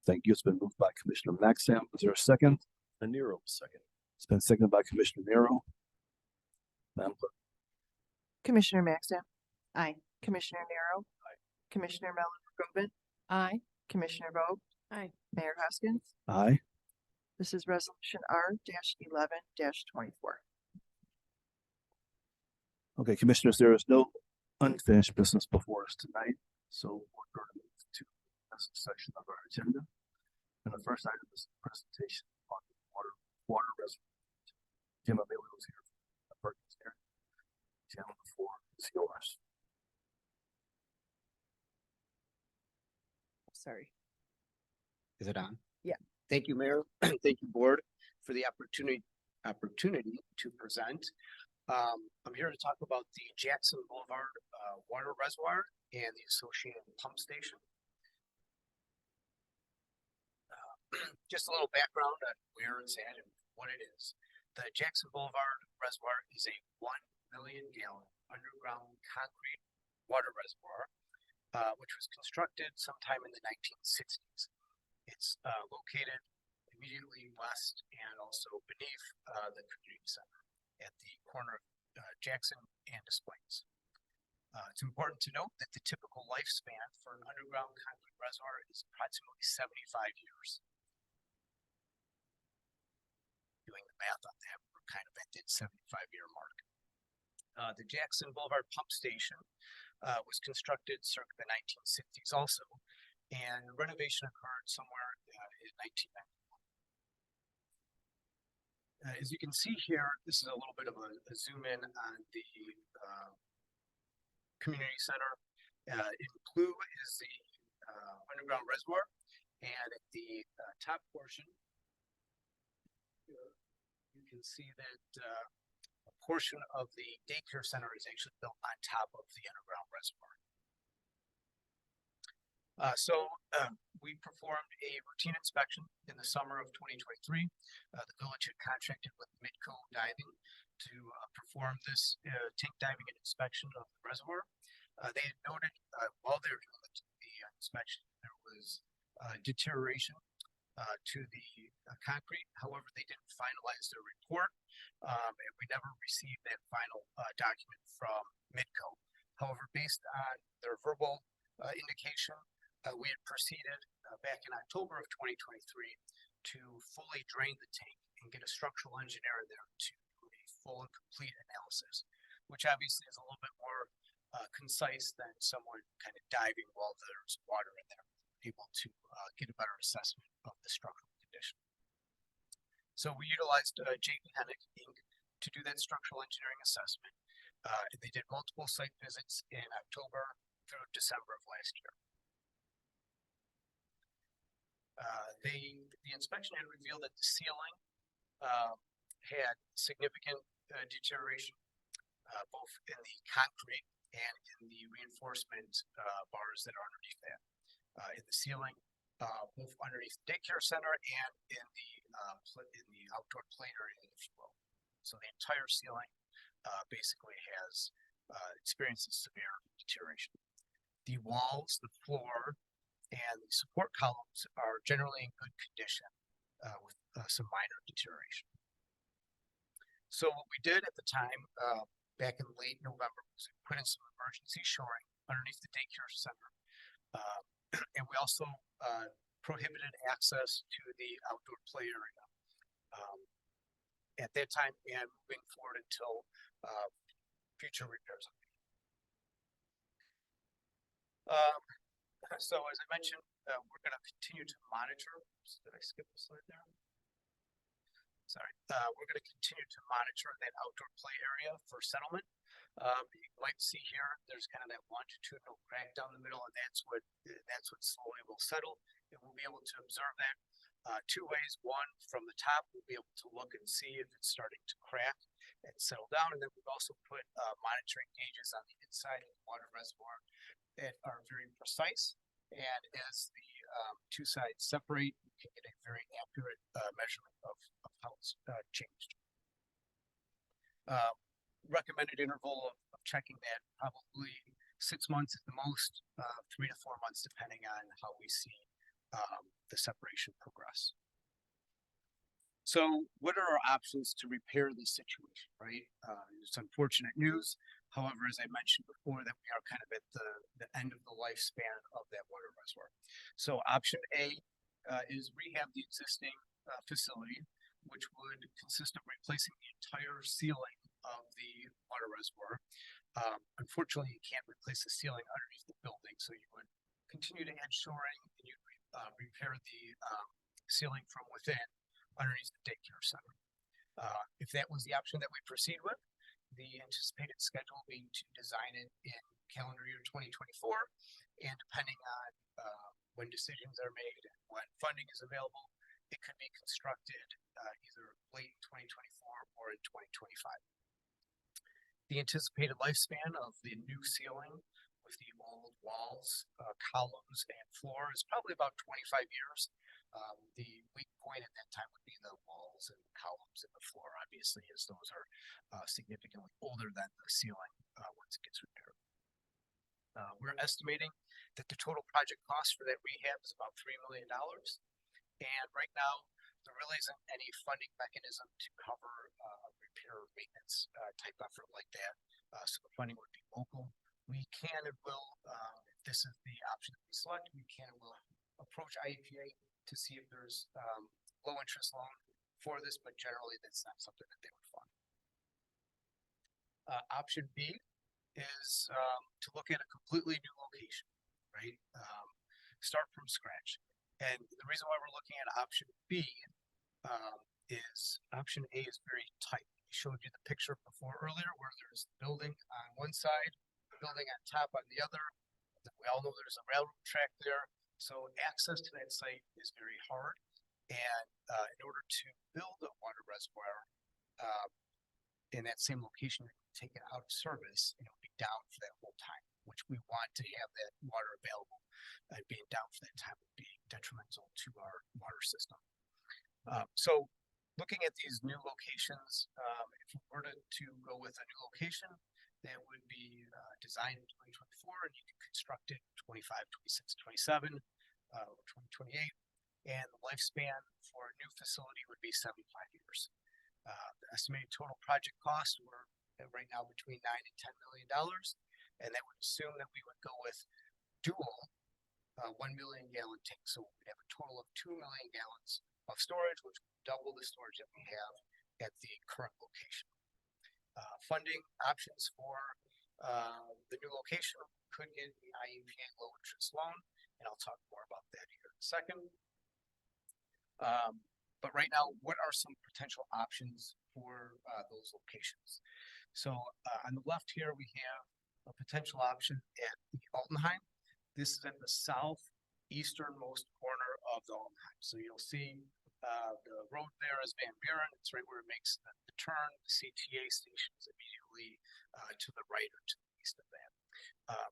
Thank you. It's been moved by Commissioner Maxam. Is there a second? A Nero second. It's been seconded by Commissioner Nero. Madam Clerk. Commissioner Maxam. Aye. Commissioner Nero. Aye. Commissioner Mellon Govin. Aye. Commissioner Vogt. Aye. Mayor Hoskins. Aye. This is resolution R-11-24. Okay, Commissioners, there is no unfinished business before us tonight, so we're going to move to the next section of our agenda. And the first item is a presentation on the water reservoir. Jim Amelia was here. Perkins here. Jim, the floor is yours. Sorry. Is it on? Yeah. Thank you, Mayor. Thank you, Board, for the opportunity to present. I'm here to talk about the Jackson Boulevard water reservoir and the associated pump station. Just a little background on where it's at and what it is. The Jackson Boulevard Reservoir is a 1 million gallon underground concrete water reservoir, which was constructed sometime in the 1960s. It's located immediately west and also beneath the community center at the corner of Jackson and Des Plaines. It's important to note that the typical lifespan for an underground concrete reservoir is approximately 75 years. Doing the math on that, we're kind of at that 75-year mark. The Jackson Boulevard Pump Station was constructed circa the 1960s also, and renovation occurred somewhere in 1991. As you can see here, this is a little bit of a zoom in on the community center. In blue is the underground reservoir, and at the top portion, you can see that a portion of the daycare center is actually built on top of the underground reservoir. We performed a routine inspection in the summer of 2023. The village had contracted with Midco Diving to perform this tank diving and inspection of the reservoir. They had noted while they were doing the inspection, there was deterioration to the concrete. However, they didn't finalize their report, and we never received that final document from Midco. However, based on their verbal indication, we had proceeded back in October of 2023 to fully drain the tank and get a structural engineer in there to do a full and complete analysis, which obviously is a little bit more concise than someone kind of diving while there's water in there. able to get a better assessment of the structural condition. So we utilized J.P. Hennick Inc. to do that structural engineering assessment. And they did multiple site visits in October through December of last year. The inspection had revealed that the ceiling had significant deterioration, both in the concrete and in the reinforcement bars that are underneath that. In the ceiling, both underneath the daycare center and in the outdoor play area, if you will. So the entire ceiling basically has experienced severe deterioration. The walls, the floor, and the support columns are generally in good condition with some minor deterioration. So what we did at the time, back in late November, was we put in some emergency shoring underneath the daycare center. And we also prohibited access to the outdoor play area at that time and moving forward until future repairs. So as I mentioned, we're going to continue to monitor. Did I skip the slide there? Sorry. We're going to continue to monitor that outdoor play area for settlement. You might see here, there's kind of that longitudinal crack down the middle, and that's what slowly will settle. And we'll be able to observe that two ways. One, from the top, we'll be able to look and see if it's starting to crack and settle down. And then we've also put monitoring gauges on the inside of the water reservoir that are very precise. And as the two sides separate, you can get a very accurate measurement of how it's changed. Recommended interval of checking that probably 6 months at the most, 3 to 4 months, depending on how we see the separation progress. So what are our options to repair this situation, right? It's unfortunate news. However, as I mentioned before, that we are kind of at the end of the lifespan of that water reservoir. So option A is rehab the existing facility, which would consist of replacing the entire ceiling of the water reservoir. Unfortunately, you can't replace the ceiling underneath the building, so you would continue to add shoring and you repair the ceiling from within underneath the daycare center. If that was the option that we proceed with, the anticipated schedule being to design it in calendar year 2024, and depending on when decisions are made and when funding is available, it could be constructed either late in 2024 or in 2025. The anticipated lifespan of the new ceiling with the old walls, columns, and floor is probably about 25 years. The weak point at that time would be the walls and the columns and the floor, obviously, as those are significantly older than the ceiling once it gets repaired. We're estimating that the total project cost for that rehab is about $3 million. And right now, there really isn't any funding mechanism to cover repair or maintenance type effort like that. So the funding would be local. We can and will, if this is the option that we select, we can and will approach IEPA to see if there's low interest loan for this, but generally that's not something that they would fund. Option B is to look at a completely new location, right? Start from scratch. And the reason why we're looking at option B is option A is very tight. I showed you the picture before earlier where there's the building on one side, the building on top on the other. We all know there's a railroad track there. So access to that site is very hard. And in order to build a water reservoir in that same location, take it out of service, and it'll be down for that whole time, which we want to have that water available. And being down for that time would be detrimental to our water system. So looking at these new locations, if we were to go with a new location, that would be designed in 2024, and you can construct it 25, 26, 27, or 2028. And the lifespan for a new facility would be 75 years. The estimated total project cost were right now between $9 and $10 million, and that would assume that we would go with dual 1 million gallon tanks. So we have a total of 2 million gallons of storage, which would double the storage that we have at the current location. Funding options for the new location could get the IEPA low interest loan, and I'll talk more about that here in a second. But right now, what are some potential options for those locations? So on the left here, we have a potential option at the Altenheim. This is at the southeasternmost corner of the Altenheim. So you'll see the road there is Van Buren. It's right where it makes the turn. The CTA station is immediately to the right or to the east of that.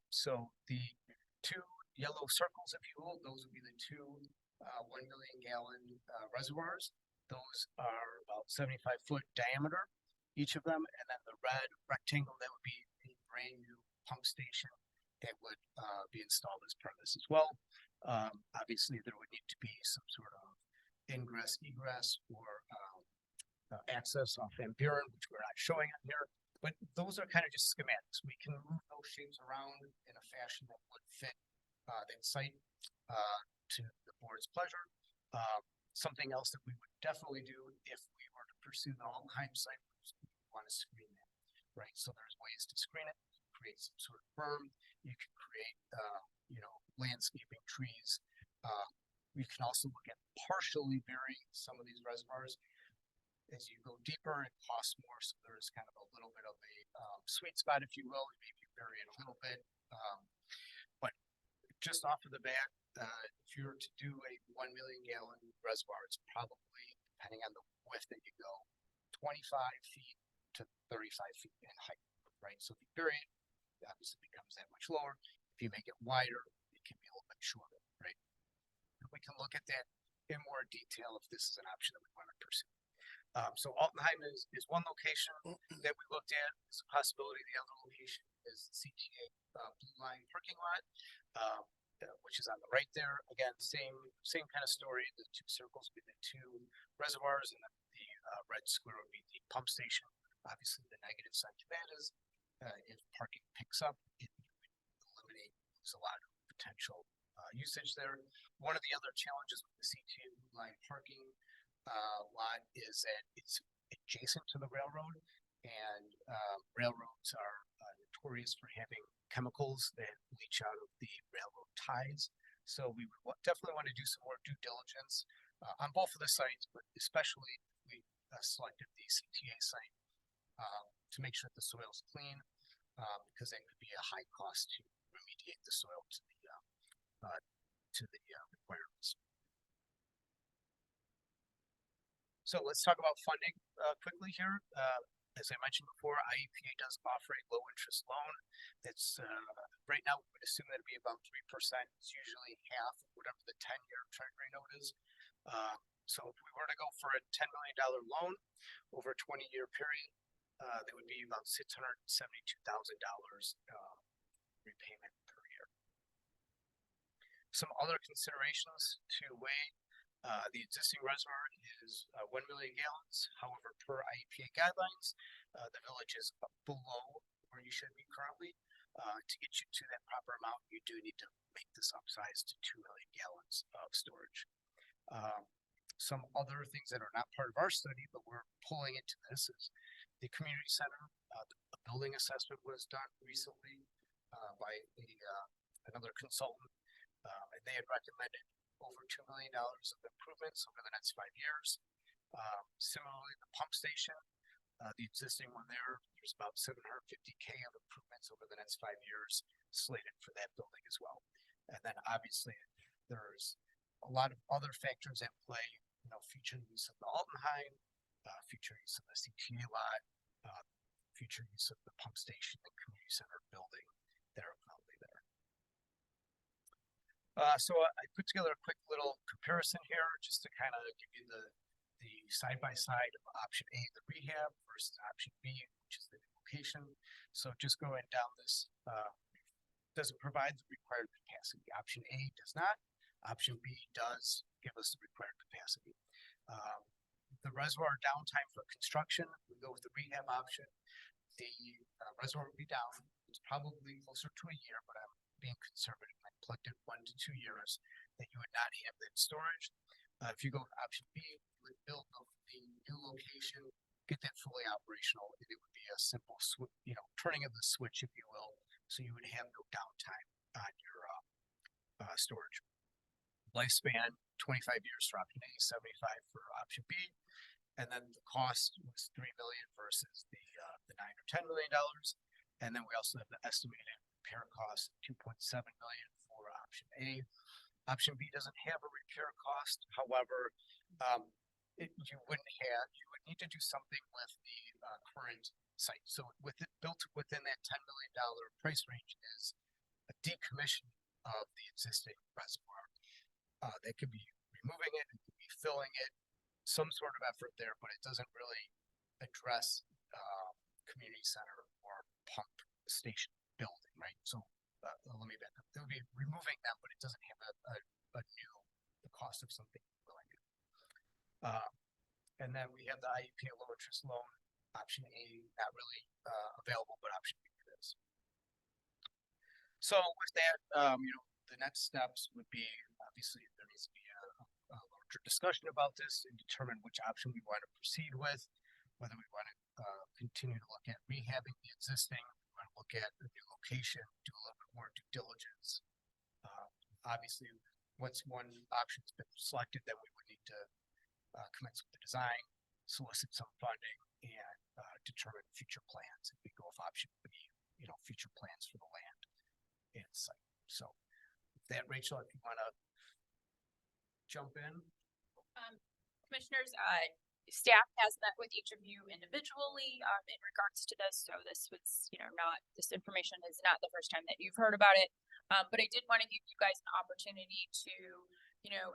So the two yellow circles, if you will, those would be the two 1 million gallon reservoirs. Those are about 75-foot diameter, each of them. And then the red rectangle, that would be a brand new pump station that would be installed as part of this as well. Obviously, there would need to be some sort of ingress, egress, or access off Van Buren, which we're not showing on here. But those are kind of just schematics. We can move those shapes around in a fashion that would fit that site to the board's pleasure. Something else that we would definitely do if we were to pursue the Altenheim site was we want to screen that, right? So there's ways to screen it, create some sort of berm. You can create, landscaping, trees. You can also look at partially burying some of these reservoirs. As you go deeper, it costs more, so there's kind of a little bit of a sweet spot, if you will. Maybe you bury it a little bit, but just off of the bat, if you were to do a 1 million gallon reservoir, it's probably, depending on the width that you go, 25 feet to 35 feet in height, right? So if you bury it, it obviously becomes that much lower. If you make it wider, it can be a little bit shorter, right? And we can look at that in more detail if this is an option that we want to pursue. So Altenheim is one location that we looked at as a possibility. The other location is the CTA Blue Line parking lot, which is on the right there. Again, same kind of story. The two circles would be the two reservoirs, and the red square would be the pump station. Obviously, the negative side to that is if parking picks up, it would lose a lot of potential usage there. One of the other challenges with the CTA Blue Line parking lot is that it's adjacent to the railroad, and railroads are notorious for having chemicals that leach out of the railroad ties. So we would definitely want to do some more due diligence on both of the sites, but especially if we selected the CTA site to make sure that the soil is clean, because that could be a high cost to remediate the soil to the requirements. So let's talk about funding quickly here. As I mentioned before, IEPA does offer a low interest loan. That's right now we would assume that it'd be about 3%. It's usually half of whatever the 10-year treasury note is. So if we were to go for a $10 million loan over a 20-year period, that would be about $672,000 repayment per year. Some other considerations to weigh. The existing reservoir is 1 million gallons. However, per IEPA guidelines, the village is below where you should be currently. To get you to that proper amount, you do need to make this upsized to 2 million gallons of storage. Some other things that are not part of our study, but we're pulling into this, is the community center. The building assessment was done recently by another consultant, and they had recommended over $2 million of improvements over the next 5 years. Similarly, the pump station, the existing one there's about $750K of improvements over the next 5 years slated for that building as well. And then obviously there's a lot of other factors at play, future use of the Altenheim, future use of the CTA lot, future use of the pump station and community center building that are probably there. So I put together a quick little comparison here just to kind of give you the side-by-side of option A, the rehab, versus option B, which is the location. So just going down this, does it provide the required capacity? Option A does not. Option B does give us the required capacity. The reservoir downtime for construction, we go with the rehab option. The reservoir will be down. It's probably closer to a year, but I'm being conservative. I plugged in 1 to 2 years that you would not have that storage. If you go with option B, you would build the new location, get that fully operational, and it would be a simple turning of the switch, if you will. So you would have no downtime on your storage. Lifespan, 25 years for option A, 75 for option B. And then the cost was 3 million versus the $9 or $10 million. And then we also have the estimated repair cost, 2.7 million for option A. Option B doesn't have a repair cost. However, you would need to do something with the current site. So with it built within that $10 million price range is a decommissioning of the existing reservoir. That could be removing it, it could be filling it, some sort of effort there, but it doesn't really address community center or pump station building, right? So let me back up. It would be removing them, but it doesn't have the cost of something filling it. And then we have the IEP low interest loan, option A, not really available, but option B is. So with that, the next steps would be, obviously, there needs to be a larger discussion about this and determine which option we want to proceed with, whether we want to continue to look at rehabbing the existing, we want to look at a new location, do a little bit more due diligence. Obviously, once one option's been selected, then we would need to commence with the design, solicit some funding, and determine future plans. If we go with option B, future plans for the land and site. So that, Rachel, if you want to jump in. Commissioners, staff has met with each of you individually in regards to this. So this was, this information is not the first time that you've heard about it. But I did want to give you guys an opportunity to,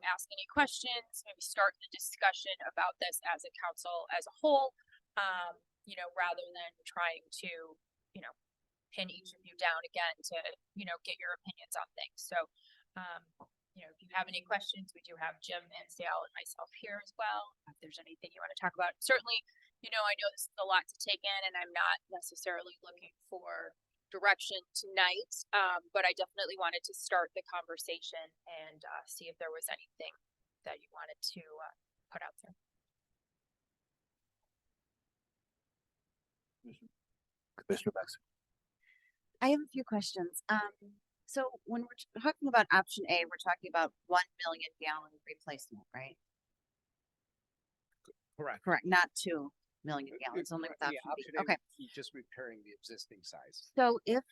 ask any questions, maybe start the discussion about this as a council as a whole, rather than trying to, pin each of you down again to, get your opinions on things. So, if you have any questions, we do have Jim and Sal and myself here as well. If there's anything you want to talk about, certainly, I know this is a lot to take in, and I'm not necessarily looking for direction tonight, but I definitely wanted to start the conversation and see if there was anything that you wanted to put out there. Commissioner Baxter. I have a few questions. So when we're talking about option A, we're talking about 1 million gallon replacement, right? Correct. Correct, not 2 million gallons, only with option B. Okay. Just repairing the existing size. So if,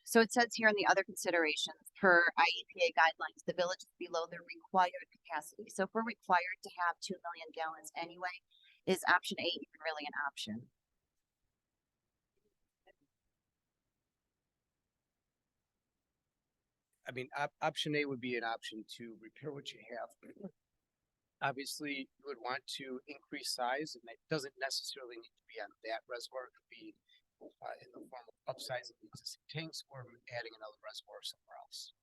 so it says here in the other considerations, per IEPA guidelines, the village is below the required capacity. So if we're required to have 2 million gallons anyway, is option A even really an option? I mean, option A would be an option to repair what you have. Obviously, you would want to increase size, and it doesn't necessarily need to be on that reservoir. It could be in the form of upsizing the existing tanks or adding another reservoir somewhere else.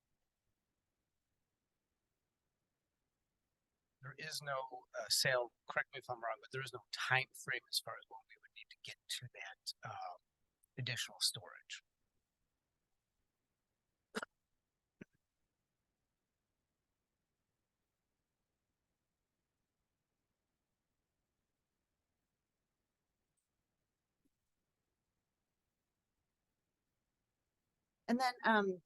There is no sale, correct me if I'm wrong, but there is no time frame as far as when we would need to get to that additional storage. And then,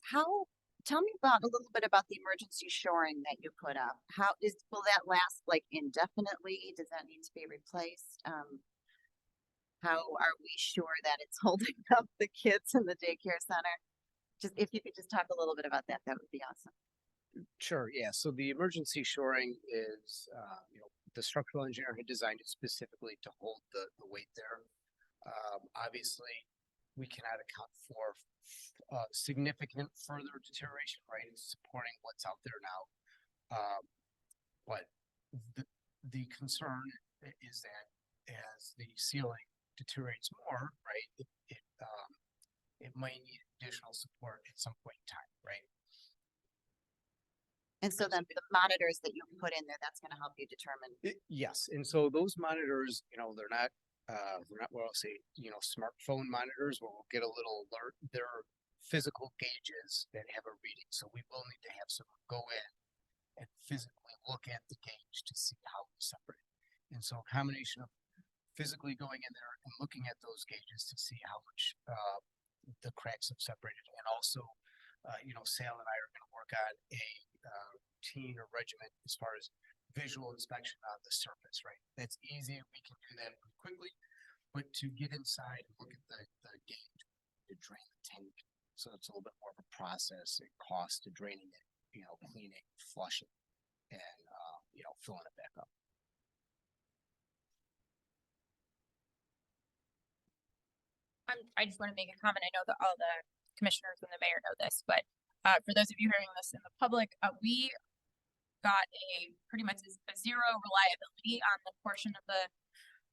tell me about a little bit about the emergency shoring that you put up. Will that last like indefinitely? Does that need to be replaced? How are we sure that it's holding up the kids in the daycare center? Just, if you could just talk a little bit about that, that would be awesome. Sure, yeah. So the emergency shoring is, the structural engineer had designed it specifically to hold the weight there. Obviously, we cannot account for significant further deterioration, right? It's supporting what's out there now. But the concern is that as the ceiling deteriorates more, right, it might need additional support at some point in time, right? And so then the monitors that you put in there, that's going to help you determine. Yes, and so those monitors, they're not what I'll say, smartphone monitors where we'll get a little alert. They're physical gauges that have a reading. So we will need to have someone go in and physically look at the gauge to see how it's separated. And so a combination of physically going in there and looking at those gauges to see how much the cracks have separated. And also, Sal and I are going to work on a routine or regimen as far as visual inspection on the surface, right? That's easy. We can do that pretty quickly. But to get inside and look at the gauge to drain the tank, so it's a little bit more of a process. It costs to draining it, cleaning, flushing, and filling it back up. I just want to make a comment. I know that all the commissioners and the mayor know this, but for those of you hearing this in the public, we got pretty much a zero reliability on the portion of the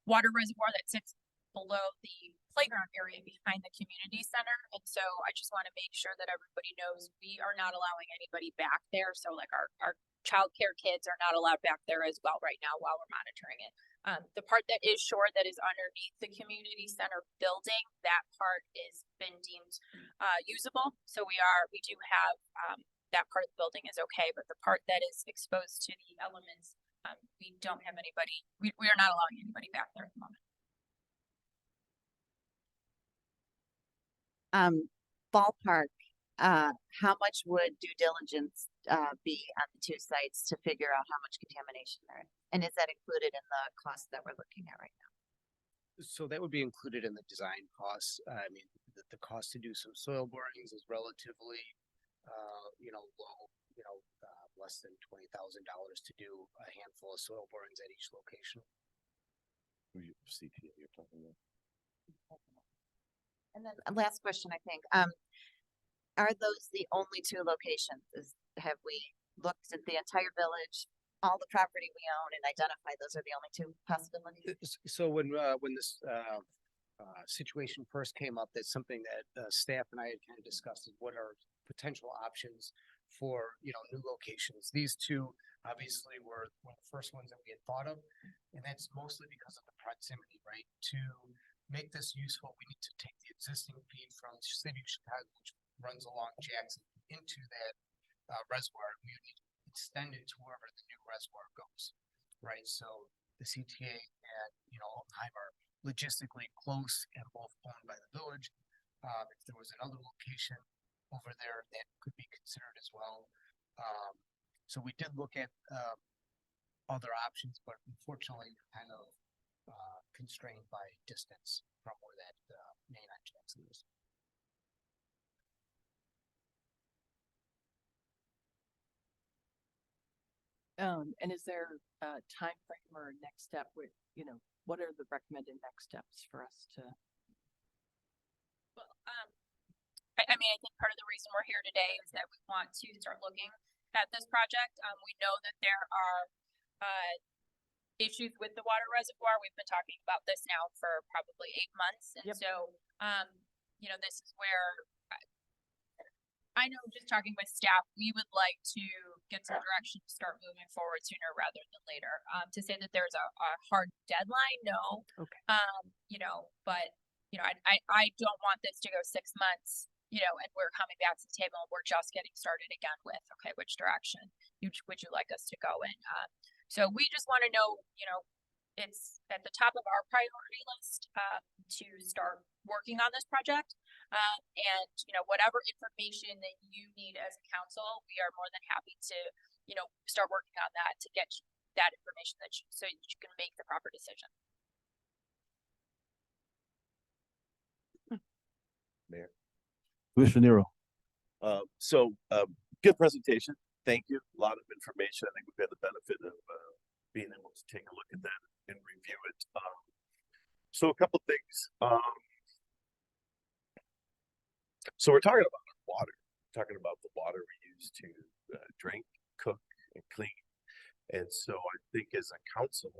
water reservoir that sits below the playground area behind the community center. And so I just want to make sure that everybody knows we are not allowing anybody back there. So like our childcare kids are not allowed back there as well right now while we're monitoring it. The part that is shore that is underneath the community center building, that part is been deemed usable. So we do have that part of the building is okay, but the part that is exposed to the elements, we don't have anybody, we are not allowing anybody back there at the moment. Ballpark, how much would due diligence be on the two sites to figure out how much contamination there is? And is that included in the cost that we're looking at right now? So that would be included in the design costs. I mean, the cost to do some soil borings is relatively, low, less than $20,000 to do a handful of soil borings at each location. CTA you're talking about. And then last question, I think, are those the only two locations? Have we looked at the entire village, all the property we own, and identified those are the only two possibilities? So when this situation first came up, that's something that staff and I had kind of discussed is what are potential options for new locations. These two obviously were one of the first ones that we had thought of, and that's mostly because of the proximity, right? To make this useful, we need to take the existing feed from the city of Chicago, which runs along Jackson, into that reservoir. We need to extend it to wherever the new reservoir goes, right? So the CTA and Altenheim are logistically close and both owned by the village. If there was another location over there, that could be considered as well. So we did look at other options, but unfortunately, kind of constrained by distance from where that main on Jackson is. And is there a time frame or a next step with, what are the recommended next steps for us to? Well, I mean, I think part of the reason we're here today is that we want to start looking at this project. We know that there are issues with the water reservoir. We've been talking about this now for probably 8 months. And so, this is where I know just talking with staff, we would like to get some direction to start moving forward sooner rather than later. To say that there's a hard deadline, no. Okay. But I don't want this to go 6 months, and we're coming back to the table and we're just getting started again with, okay, which direction would you like us to go in? So we just want to know, it's at the top of our priority list to start working on this project. And, whatever information that you need as a council, we are more than happy to, start working on that to get that information so you can make the proper decision. Mayor. Commissioner Nero. Good presentation. Thank you. A lot of information. I think we've had the benefit of being able to take a look at that and review it. So a couple things. So we're talking about our water, talking about the water we use to drink, cook, and clean. And so I think as a council,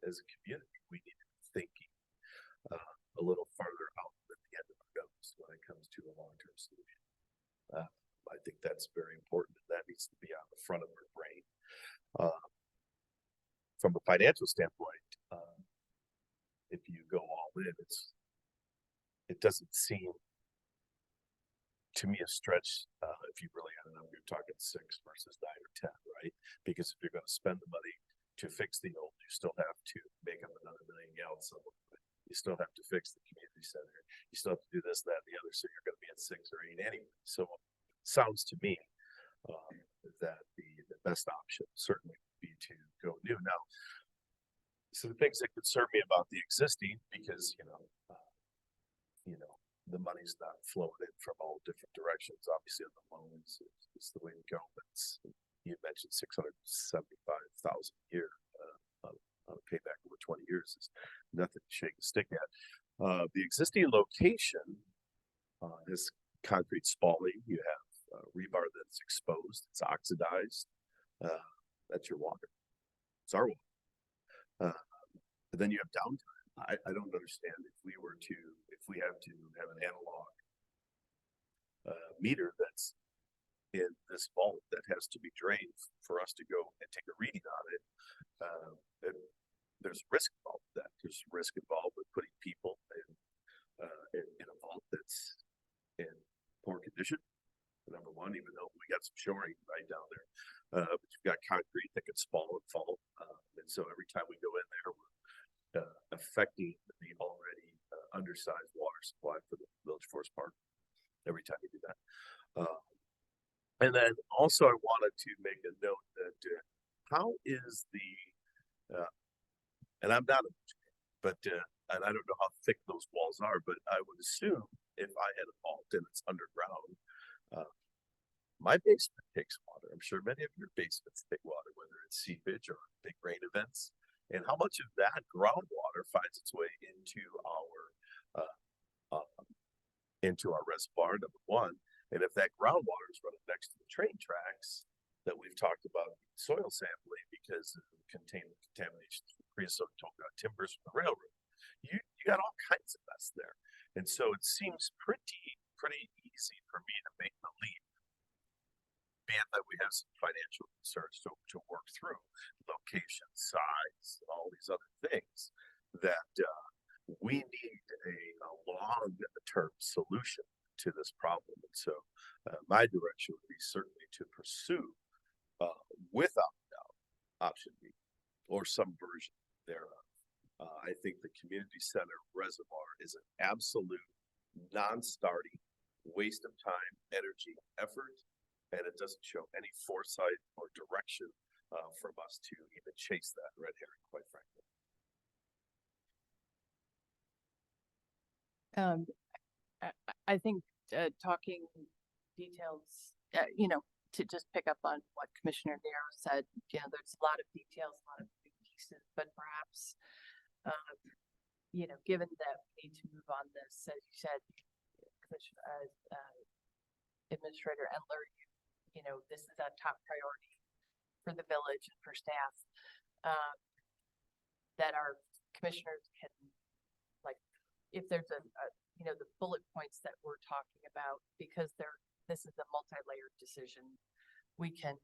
as a community, we need to be thinking a little farther out than the end of our nose when it comes to a long-term solution. I think that's very important, and that needs to be on the front of our brain. From a financial standpoint, if you go all in, it doesn't seem to me a stretch if you really, I don't know, you're talking 6 versus 9 or 10, right? Because if you're going to spend the money to fix the old, you still have to make up another $1 million gallons somewhere. You still have to fix the community center. You still have to do this, that, and the other. So you're going to be at 6 or 8 anyway. So sounds to me that the best option certainly would be to go new. Now, so the things that concern me about the existing, because the money's not flowing in from all different directions. Obviously, on the loans, it's the way to go. But you mentioned 675,000 a year on a payback over 20 years is nothing to shake a stick at. The existing location is concrete spalling. You have rebar that's exposed, it's oxidized. That's your water. It's our water. And then you have downtime. I don't understand if we have to have an analog meter that's in this vault that has to be drained for us to go and take a reading on it. There's risk involved with that. There's risk involved with putting people in a vault that's in poor condition. Number one, even though we got some shoring right down there, but you've got concrete that can spall and fall, and so every time we go in there, we're affecting the already undersized water supply for the Village Forest Park every time you do that. And then also I wanted to make a note that how is and I'm not a but and I don't know how thick those walls are, but I would assume if I had a vault and it's underground, my basement takes water. I'm sure many of your basements take water, whether it's seepage or big rain events. And how much of that groundwater finds its way into our reservoir, number one. And if that groundwater is running next to the train tracks that we've talked about soil sampling because of contamination from creosote timbers from the railroad, you got all kinds of mess there. And so it seems pretty easy for me to make the leap, being that we have some financial concerns to work through, location, size, and all these other things, that we need a long-term solution to this problem. And so my direction would be certainly to pursue, without doubt, option B, or some version thereof. I think the community center reservoir is an absolute non-starting waste of time, energy, effort, and it doesn't show any foresight or direction from us to even chase that red herring, quite frankly. I think talking details, to just pick up on what Commissioner Nero said, there's a lot of details, a lot of big pieces, but perhaps, given that we need to move on this, as you said, Administrator Endler, this is a top priority for the village and for staff, that our commissioners can, if there's the bullet points that we're talking about, because this is a multi-layered decision, we can,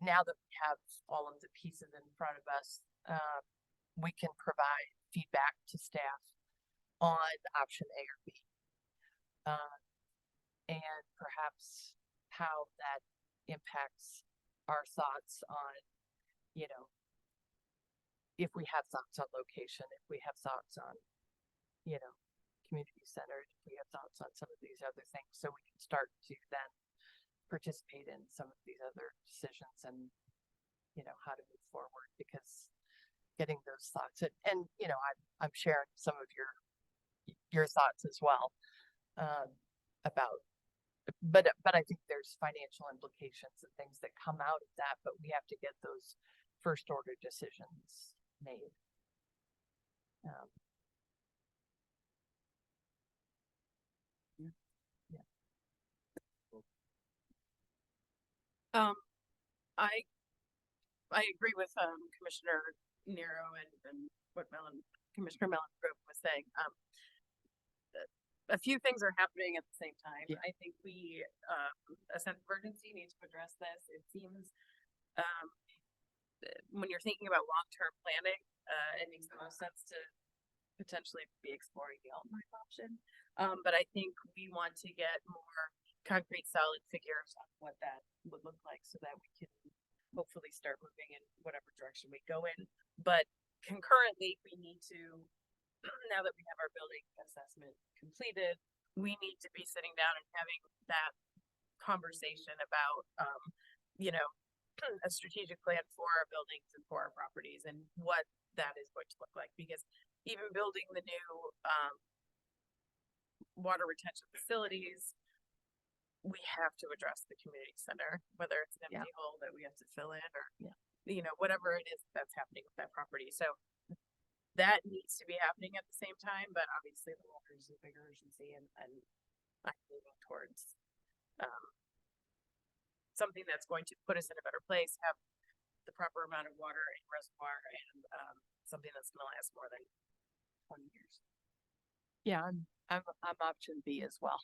now that we have all of the pieces in front of us, we can provide feedback to staff on option A or B. And perhaps how that impacts our thoughts on, if we have thoughts on location, if we have thoughts on, community centered, if we have thoughts on some of these other things, so we can start to then participate in some of these other decisions and, how to move forward, because getting those thoughts and I'm sharing some of your thoughts as well, about, but I think there's financial implications and things that come out of that, but we have to get those first order decisions made. I agree with Commissioner Nero and what Commissioner Mellon was saying. A few things are happening at the same time. Yeah. I think we, a sense of urgency, needs to address this. It seems, when you're thinking about long-term planning, it makes the most sense to potentially be exploring the Altenheim option. But I think we want to get more concrete, solid figures on what that would look like, so that we can hopefully start moving in whatever direction we go in. But concurrently, we need to, now that we have our building assessment completed, we need to be sitting down and having that conversation about, you know, a strategic plan for our buildings and for our properties and what that is going to look like, because even building the new, water retention facilities, we have to address the community center, whether it's an empty hole that we have to fill in or, you know, whatever it is that's happening with that property. So that needs to be happening at the same time, but obviously the water is a bigger urgency and I'm moving towards, something that's going to put us in a better place, have the proper amount of water in reservoir and, something that's gonna last more than 20 years. Yeah, I'm option B as well.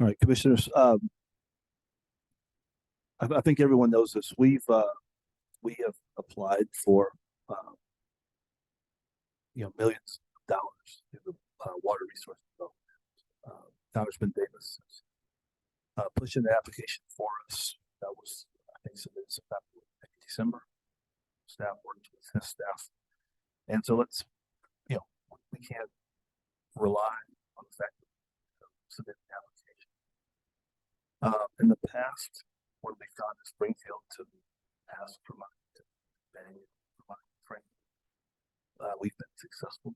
All right, commissioners, I think everyone knows this. We have applied for, millions of dollars in the water resource development. Congressman Davis is pushing the application for us. That was, I think, submitted September, maybe December. Staff worked with his staff, and so we can't rely on the fact that we submit the application. In the past, when we've gone to Springfield to ask for money, we've been successful.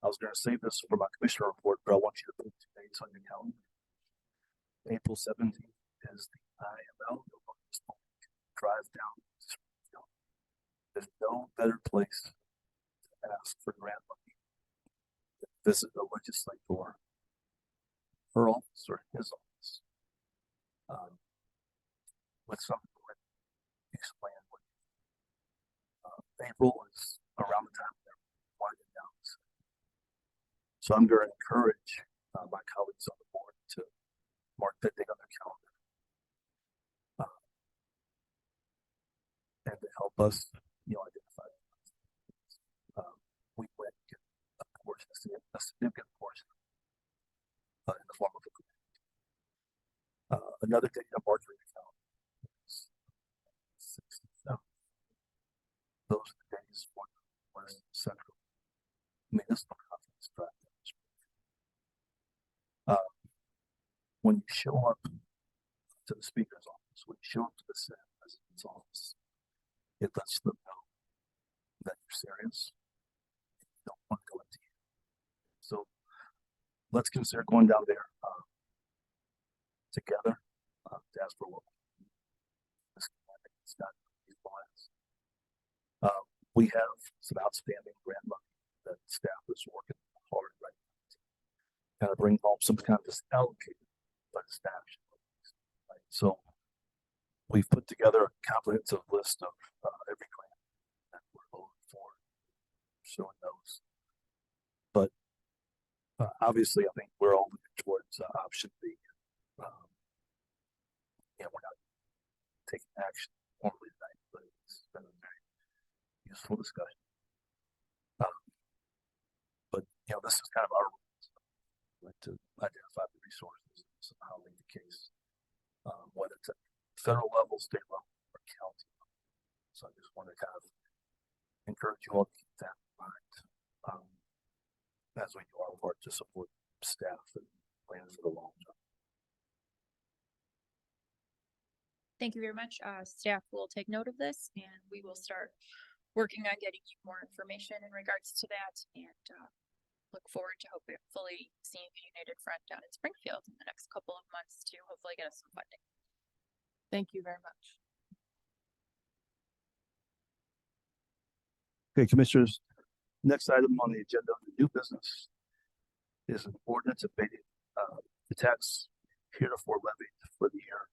I was going to save this for my commissioner report, but I want you to put 2 dates on your calendar. April 17th is the IML. Drive down to Springfield. There's no better place to ask for grant money than visit the legislator, her office or his office. With something to explain what April is around the time they're winding down. So I'm going to encourage my colleagues on the board to mark that date on their calendar and to help us, identify. We went and get a portion, a significant portion, in the form of a grant. Another date I'm marking the calendar is 67. Those are the days for the West Central Municipal Conference drive. When you show up to the speaker's office, when you show up to the Senate President's office, it lets them know that you're serious. You don't want to go into you. So let's consider going down there together to ask for what it's not we have some outstanding grant money that staff is working hard right now to kind of bring home some kind of this allocated by the staff. Right? So we've put together a comprehensive list of every grant that we're voting for, showing those. But obviously, I think we're all looking towards option B. We're not taking action formally tonight, but it's been a very useful discussion. But this is kind of our role to identify the resources and somehow make the case, whether it's at federal level, state level, or county level. So I just want to kind of encourage you all to keep that in mind as we do our part to support staff and plan for the long term. Thank you very much. Staff will take note of this and we will start working on getting you more information in regards to that and look forward to hopefully seeing the United Front down in Springfield in the next couple of months to hopefully get us some funding. Thank you very much. Okay, commissioners, next item on the agenda of the new business is an ordinance abating the tax heretofore levied for the year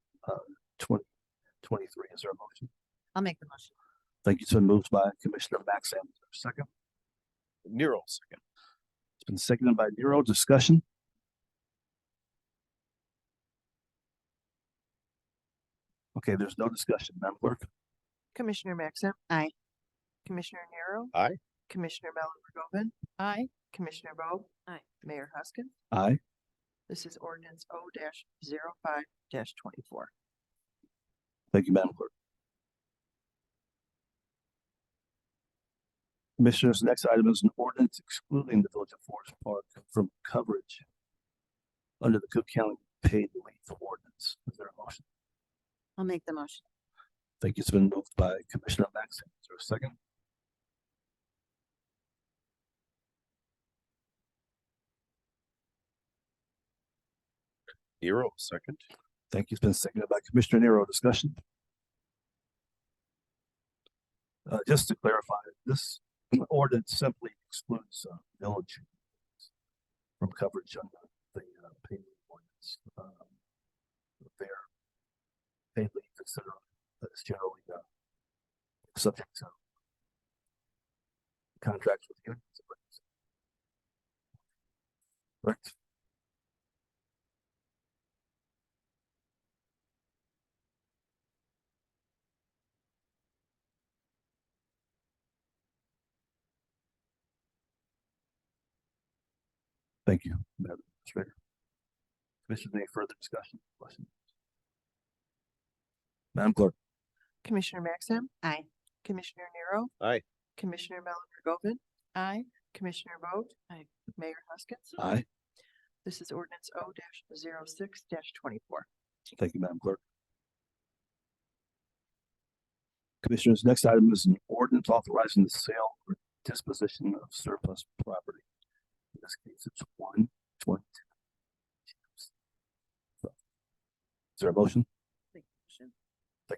2023. Is there a motion? I'll make the motion. Thank you. So moved by Commissioner Maxam. Second. Nero second. It's been seconded by Nero. Discussion. Okay, there's no discussion. Madam Clerk. Commissioner Maxim. Aye. Commissioner Nero. Aye. Commissioner Mellon-Vergoven. Aye. Commissioner Vogt. Aye. Mayor Huskins. Aye. This is ordinance O-05-24. Thank you, Madam Clerk. Commissioners, next item is an ordinance excluding the Village of Forest Park from coverage under the Cook County paid leave ordinance. Is there a motion? I'll make the motion. Thank you. It's been moved by Commissioner Maxim. Is there a second? Nero, second. Thank you. It's been seconded by Commissioner Nero. Discussion? Just to clarify, this ordinance simply excludes village from coverage under the paid leave ordinance. Their paid leave, etc., is generally subject to contracts with unions. Correct. Thank you, Madam Administrator. Commissioner, any further discussion? Questions? Madam Clerk. Commissioner Maxim, Aye. Commissioner Nero, Aye. Commissioner Mellon Govan. Aye. Commissioner Vogt. Aye. Mayor Hoskins. Aye. This is ordinance O-06-24. Thank you, Madam Clerk. Commissioners, next item is an ordinance authorizing the sale or disposition of surplus property. In this case, it's 122. Is there a motion? Thank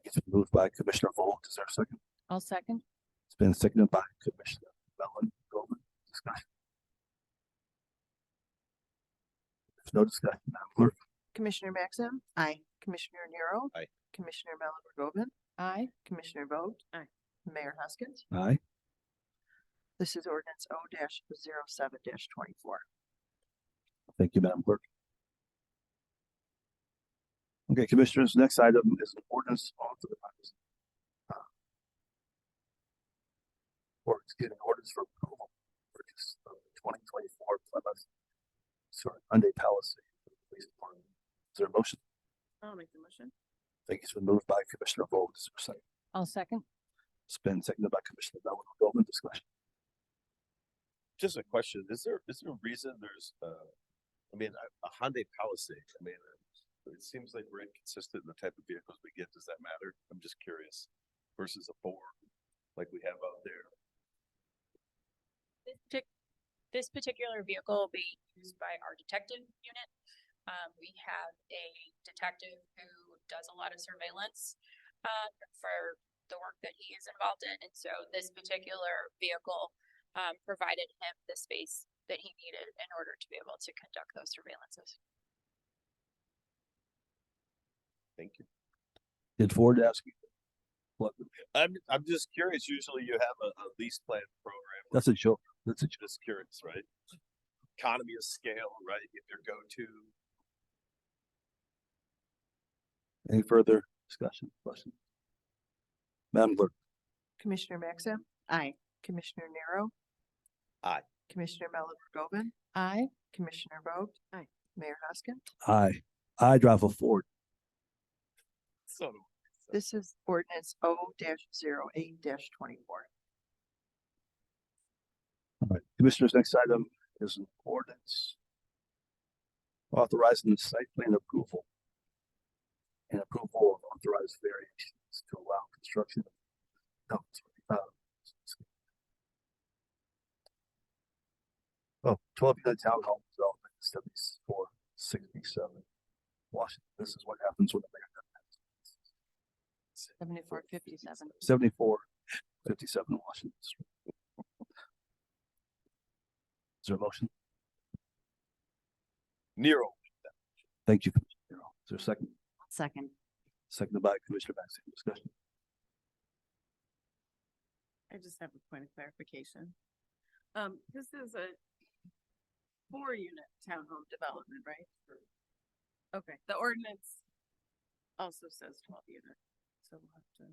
you. It's been moved by Commissioner Vogt. Is there a second? I'll second. It's been seconded by Commissioner Mellon Govan. Discussion. There's no discussion, Madam Clerk. Commissioner Maxim, Aye. Commissioner Nero. Aye. Commissioner Mellon Govan. Aye. Commissioner Vogt. Aye. Mayor Hoskins. Aye. This is ordinance O-07-24. Thank you, Madam Clerk. Okay, Commissioners, next item is an ordinance authorizing orders for approval purchase of 2024 Plymouth, Hyundai Palisade for the police department. Is there a motion? I'll make the motion. Thank you. It's been moved by Commissioner Vogt. Is there a second? I'll second. It's been seconded by Commissioner Mellon Govan. Discussion. Just a question. Is there a reason there's, I mean, a Hyundai Palisade? I mean, it seems like we're inconsistent in the type of vehicles we get. Does that matter? I'm just curious. Versus a Ford like we have out there. This particular vehicle will be used by our detective unit. We have a detective who does a lot of surveillance for the work that he is involved in. And so this particular vehicle provided him the space that he needed in order to be able to conduct those surveillances. Thank you. Did Ford ask you? What? I'm just curious. Usually you have a lease plan program. That's a joke. That's a joke. Just curious, right? Economy of scale, right? If your go-to. Any further discussion? Question? Madam Clerk. Commissioner Maxim, Aye. Commissioner Nero. Aye. Commissioner Mellon Govan. Aye. Commissioner Vogt. Aye. Mayor Hoskins. Aye. I drive a Ford. So This is ordinance O-08-24. All right, Commissioners, next item is an ordinance authorizing the site plan approval and approval of authorized variations to allow construction of 12 unit townhome development, 7467 Washington. This is what happens when the mayor 7457. 7457 Washington Street. Is there a motion? Nero. Thank you, Commissioner Nero. Is there a second? Second. Seconded by Commissioner Maxim. Discussion. I just have a point of clarification. This is a 4-unit townhome development, right? Okay, the ordinance also says 12 unit, so we'll have to.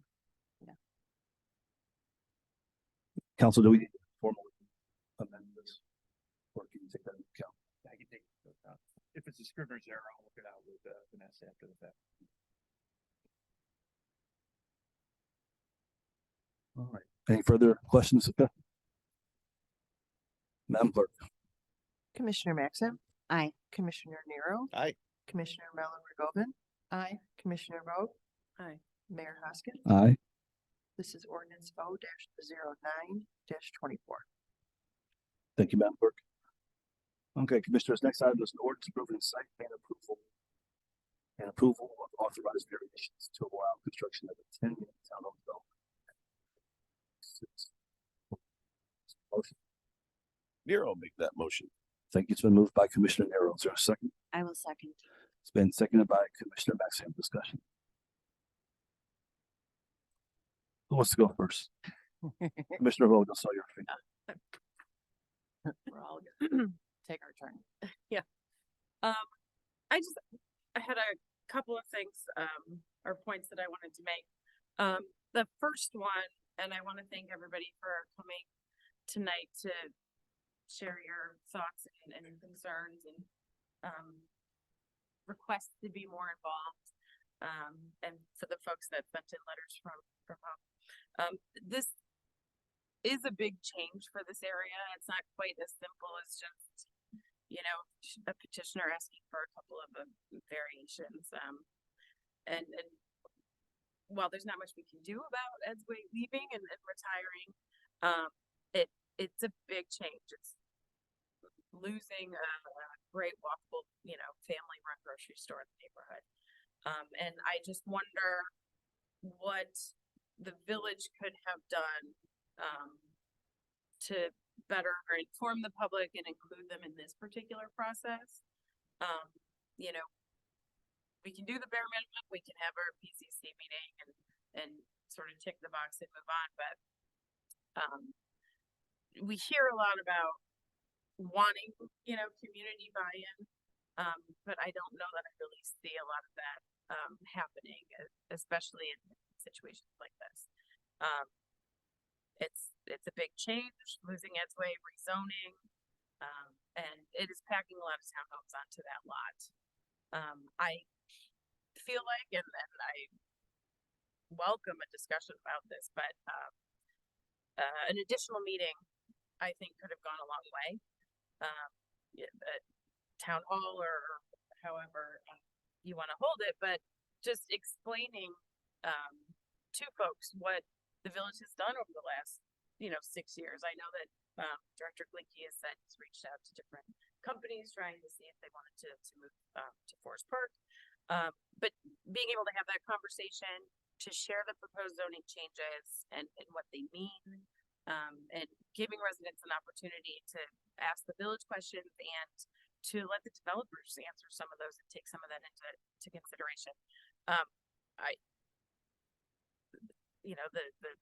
Council, do we need to formally amend this? Or can you take that into account? I can take it. If it's a Scrivener's error, I'll work it out with Vanessa after the fact. All right. Any further questions? Madam Clerk. Commissioner Maxim, Aye. Commissioner Nero, Aye. Commissioner Mellon Rigoven, Aye. Commissioner Vogt, Aye. Mayor Hoskins. Aye. This is ordinance O-09-24. Thank you, Madam Clerk. Okay, Commissioners, next item is an ordinance approving site plan approval and approval of authorized variations to allow construction of a 10-unit townhome development. Motion. Nero make that motion. Thank you. It's been moved by Commissioner Nero. Is there a second? I will second. It's been seconded by Commissioner Maxim. Discussion. Who wants to go first? Commissioner Vogt, I saw your finger. We're all gonna take our turn. Yeah. I had a couple of things, or points that I wanted to make. The first one, and I want to thank everybody for coming tonight to share your thoughts and concerns and, requests to be more involved. And for the folks that sent in letters from home. This is a big change for this area. It's not quite as simple as just, a petitioner asking for a couple of variations. And while there's not much we can do about Edsway leaving and retiring, it's a big change. It's losing a great walkable, family run grocery store in the neighborhood. And I just wonder what the village could have done to better inform the public and include them in this particular process. We can do the bare minimum. We can have our PCC meeting and sort of tick the box and move on. But we hear a lot about wanting, community buy-in. But I don't know that I really see a lot of that happening, especially in situations like this. It's a big change, losing Edsway, rezoning, and it is packing a lot of townhomes onto that lot. I feel like, and I welcome a discussion about this, but an additional meeting, I think, could have gone a long way. Town hall or however you want to hold it, but just explaining to folks what the village has done over the last 6 years. I know that Director Glinke has said he's reached out to different companies trying to see if they wanted to move to Forest Park. But being able to have that conversation, to share the proposed zoning changes and what they mean, and giving residents an opportunity to ask the village questions and to let the developers answer some of those and take some of that into consideration. The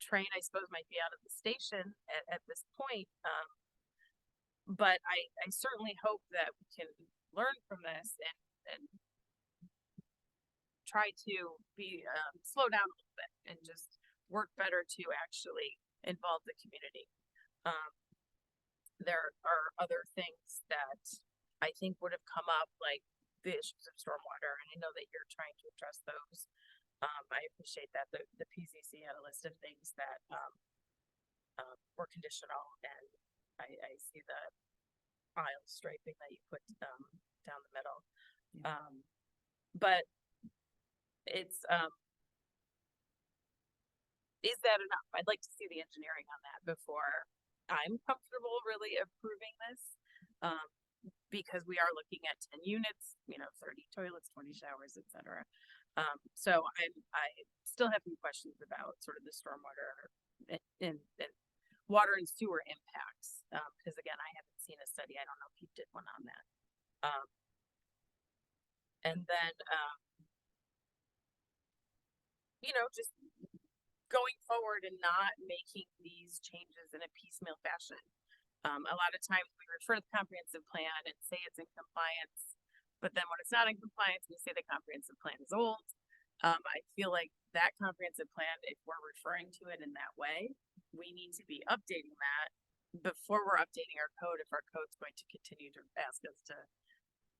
train, I suppose, might be out of the station at this point. But I certainly hope that we can learn from this and try to be slow down a little bit and just work better to actually involve the community. There are other things that I think would have come up, like the issues of stormwater, and I know that you're trying to address those. I appreciate that the PCC had a list of things that were conditional, and I see the aisle striping that you put down the middle. But it's is that enough? I'd like to see the engineering on that before I'm comfortable really approving this, because we are looking at 10 units, 30 toilets, 20 showers, etc. So I still have some questions about sort of the stormwater and water and sewer impacts, because again, I haven't seen a study. I don't know if you did one on that. And then, just going forward and not making these changes in a piecemeal fashion. A lot of times we refer to the comprehensive plan and say it's in compliance, but then when it's not in compliance, we say the comprehensive plan is old. I feel like that comprehensive plan, if we're referring to it in that way, we need to be updating that before we're updating our code, if our code's going to continue to ask us to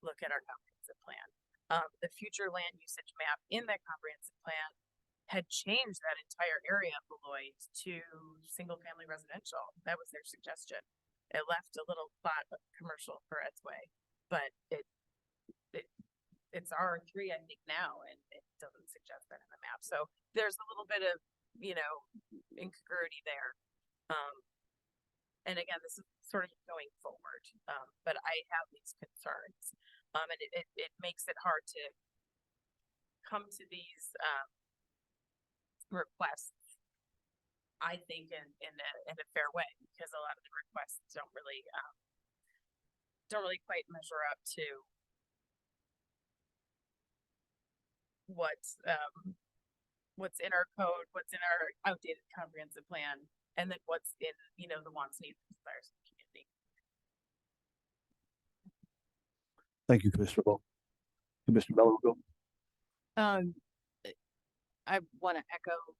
look at our comprehensive plan. The future land usage map in that comprehensive plan had changed that entire area of Beloit to single family residential. That was their suggestion. it left a little spot of commercial for Edsway, but it's R3, I think now, and it doesn't suggest that in the map. So there's a little bit of, incongruity there. And again, this is sort of going forward, but I have these concerns, and it makes it hard to come to these requests, I think, in a fair way, because a lot of the requests don't really quite measure up to what's in our code, what's in our outdated comprehensive plan, and then what's in, the wants, needs, and desires of the community. Thank you, Commissioner Bo. Commissioner Bello, I want to echo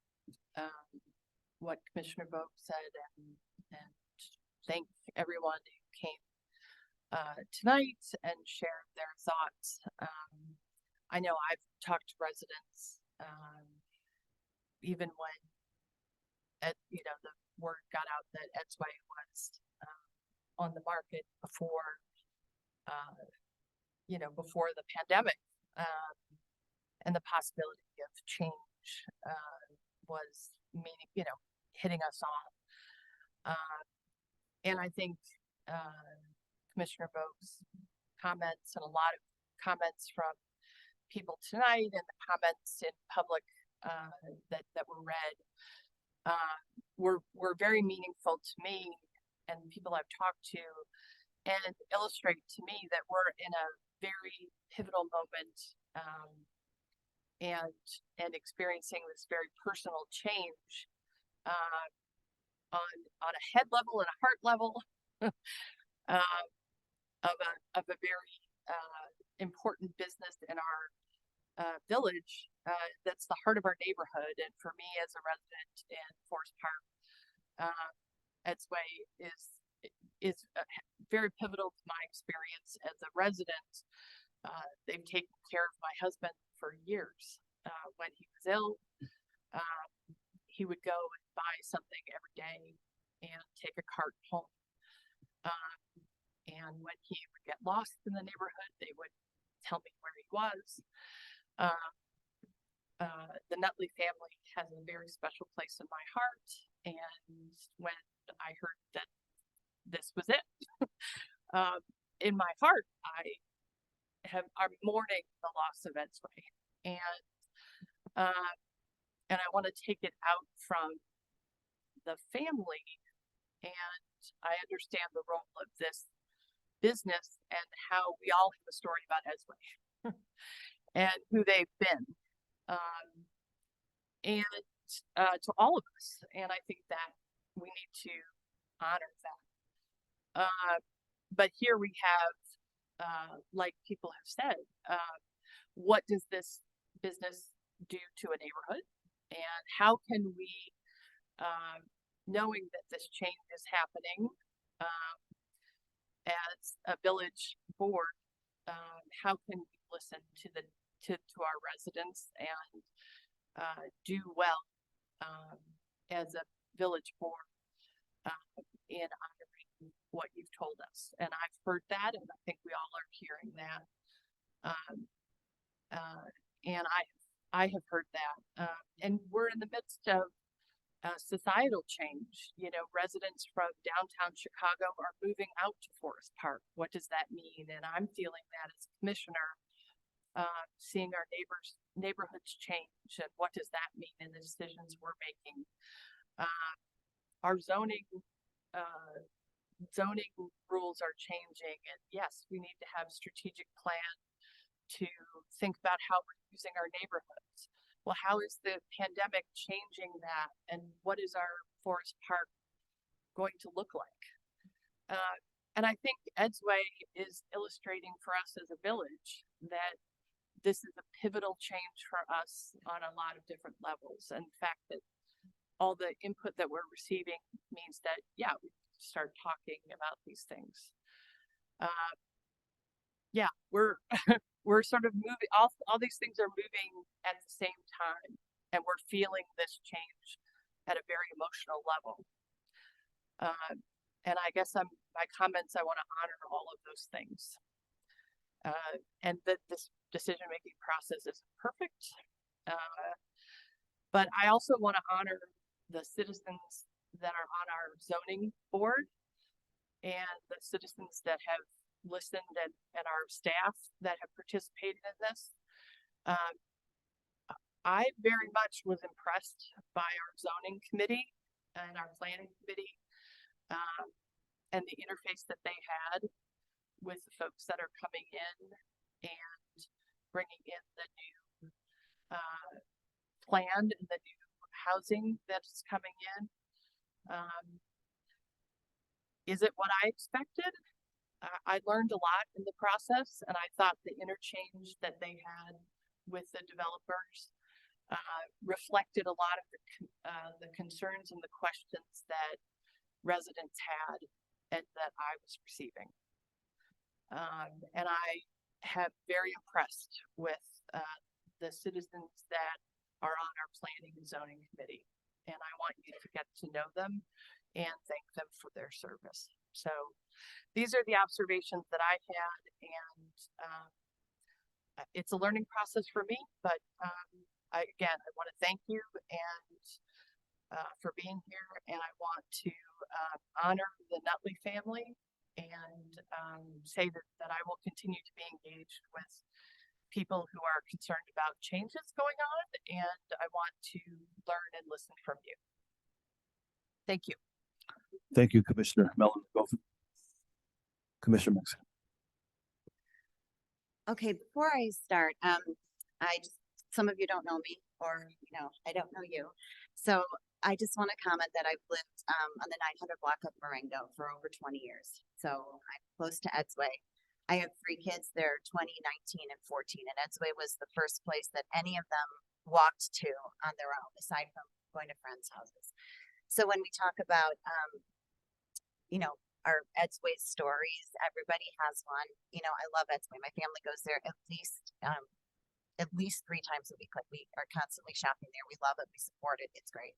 what Commissioner Vogt said and thank everyone who came tonight and shared their thoughts. I know I've talked to residents even when the word got out that Edsway was on the market before before the pandemic, and the possibility of change was hitting us all. And I think Commissioner Vogt's comments and a lot of comments from people tonight and the comments in public that were read were very meaningful to me and people I've talked to, and illustrate to me that we're in a very pivotal moment and experiencing this very personal change on a head level and a heart level of a very important business in our village that's the heart of our neighborhood. And for me as a resident in Forest Park, Edsway is very pivotal to my experience as a resident. They've taken care of my husband for years. When he was ill, he would go and buy something every day and take a cart home. And when he would get lost in the neighborhood, they would tell me where he was. The Nutley family has a very special place in my heart. And when I heard that this was it, in my heart, I'm mourning the loss of Edsway, and I want to take it out from the family. And I understand the role of this business and how we all have a story about Edsway and who they've been, and to all of us. And I think that we need to honor that. But here we have, like people have said, what does this business do to a neighborhood? And how can we, knowing that this change is happening, as a village board, how can we listen to our residents and do well as a village board in honoring what you've told us? And I've heard that, and I think we all are hearing that. And I have heard that. And we're in the midst of societal change. Residents from downtown Chicago are moving out to Forest Park. What does that mean? And I'm feeling that as a commissioner, seeing our neighborhoods change, and what does that mean in the decisions we're making? Our zoning rules are changing, and yes, we need to have a strategic plan to think about how we're using our neighborhoods. Well, how is the pandemic changing that, and what is our Forest Park going to look like? And I think Edsway is illustrating for us as a village that this is a pivotal change for us on a lot of different levels. And the fact that all the input that we're receiving means that, yeah, we start talking about these things. Yeah, we're we're sort of moving, all these things are moving at the same time, and we're feeling this change at a very emotional level. And I guess my comments, I want to honor all of those things. And that this decision-making process is perfect. But I also want to honor the citizens that are on our zoning board and the citizens that have listened and our staff that have participated in this. I very much was impressed by our zoning committee and our planning committee and the interface that they had with the folks that are coming in and bringing in the new plan and the new housing that's coming in. Is it what I expected? I learned a lot in the process, and I thought the interchange that they had with the developers reflected a lot of the concerns and the questions that residents had and that I was receiving. And I have very impressed with the citizens that are on our planning and zoning committee. And I want you to get to know them and thank them for their service. So these are the observations that I had, and it's a learning process for me, but I want to thank you and for being here, and I want to honor the Nutley family and say that I will continue to be engaged with people who are concerned about changes going on, and I want to learn and listen from you. Thank you. Thank you, Commissioner Mellon. Commissioner Mixon. Okay, before I start, some of you don't know me, or I don't know you. So I just want to comment that I've lived on the 900 block of Marengo for over 20 years. So I'm close to Edsway. I have 3 kids. They're 20, 19, and 14. And Edsway was the first place that any of them walked to on their own, aside from going to friends' houses. So when we talk about, our Edsway stories, everybody has one. I love Edsway. My family goes there at least 3 times a week. Like, we are constantly shopping there. We love it. We support it. It's great.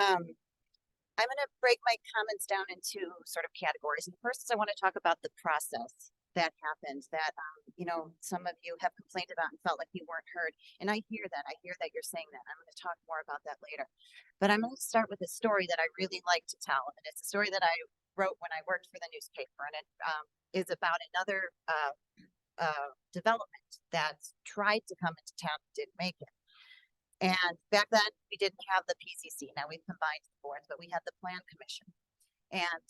I'm going to break my comments down into sort of categories. And first, I want to talk about the process that happened that, some of you have complained about and felt like you weren't heard. And I hear that. I hear that you're saying that. I'm going to talk more about that later. But I'm going to start with a story that I really like to tell. And it's a story that I wrote when I worked for the newspaper. And it is about another development that tried to come into town and didn't make it. And back then, we didn't have the PCC. Now we've combined the boards, but we had the Plan Commission. And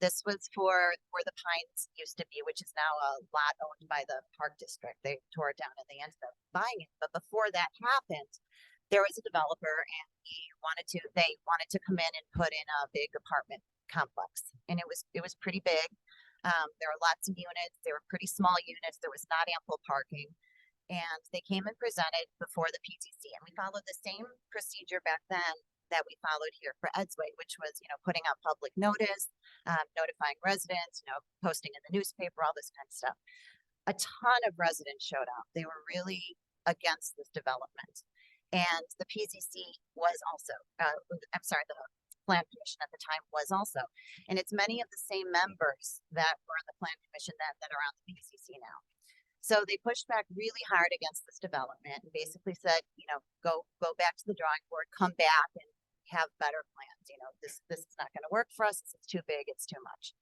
this was for where the Pines used to be, which is now a lot owned by the Park District. They tore it down and they ended up buying it. But before that happened, there was a developer, and they wanted to come in and put in a big apartment complex. And it was pretty big. There were lots of units. They were pretty small units. There was not ample parking. And they came and presented before the PTC. And we followed the same procedure back then that we followed here for Edsway, which was, putting out public notice, notifying residents, posting in the newspaper, all this kind of stuff. A ton of residents showed up. They were really against this development. And the PCC was also, the Plan Commission at the time was also. And it's many of the same members that were on the Plan Commission that are on the PCC now. So they pushed back really hard against this development and basically said, go back to the drawing board, come back and have better plans. This is not going to work for us. It's too big. It's too much.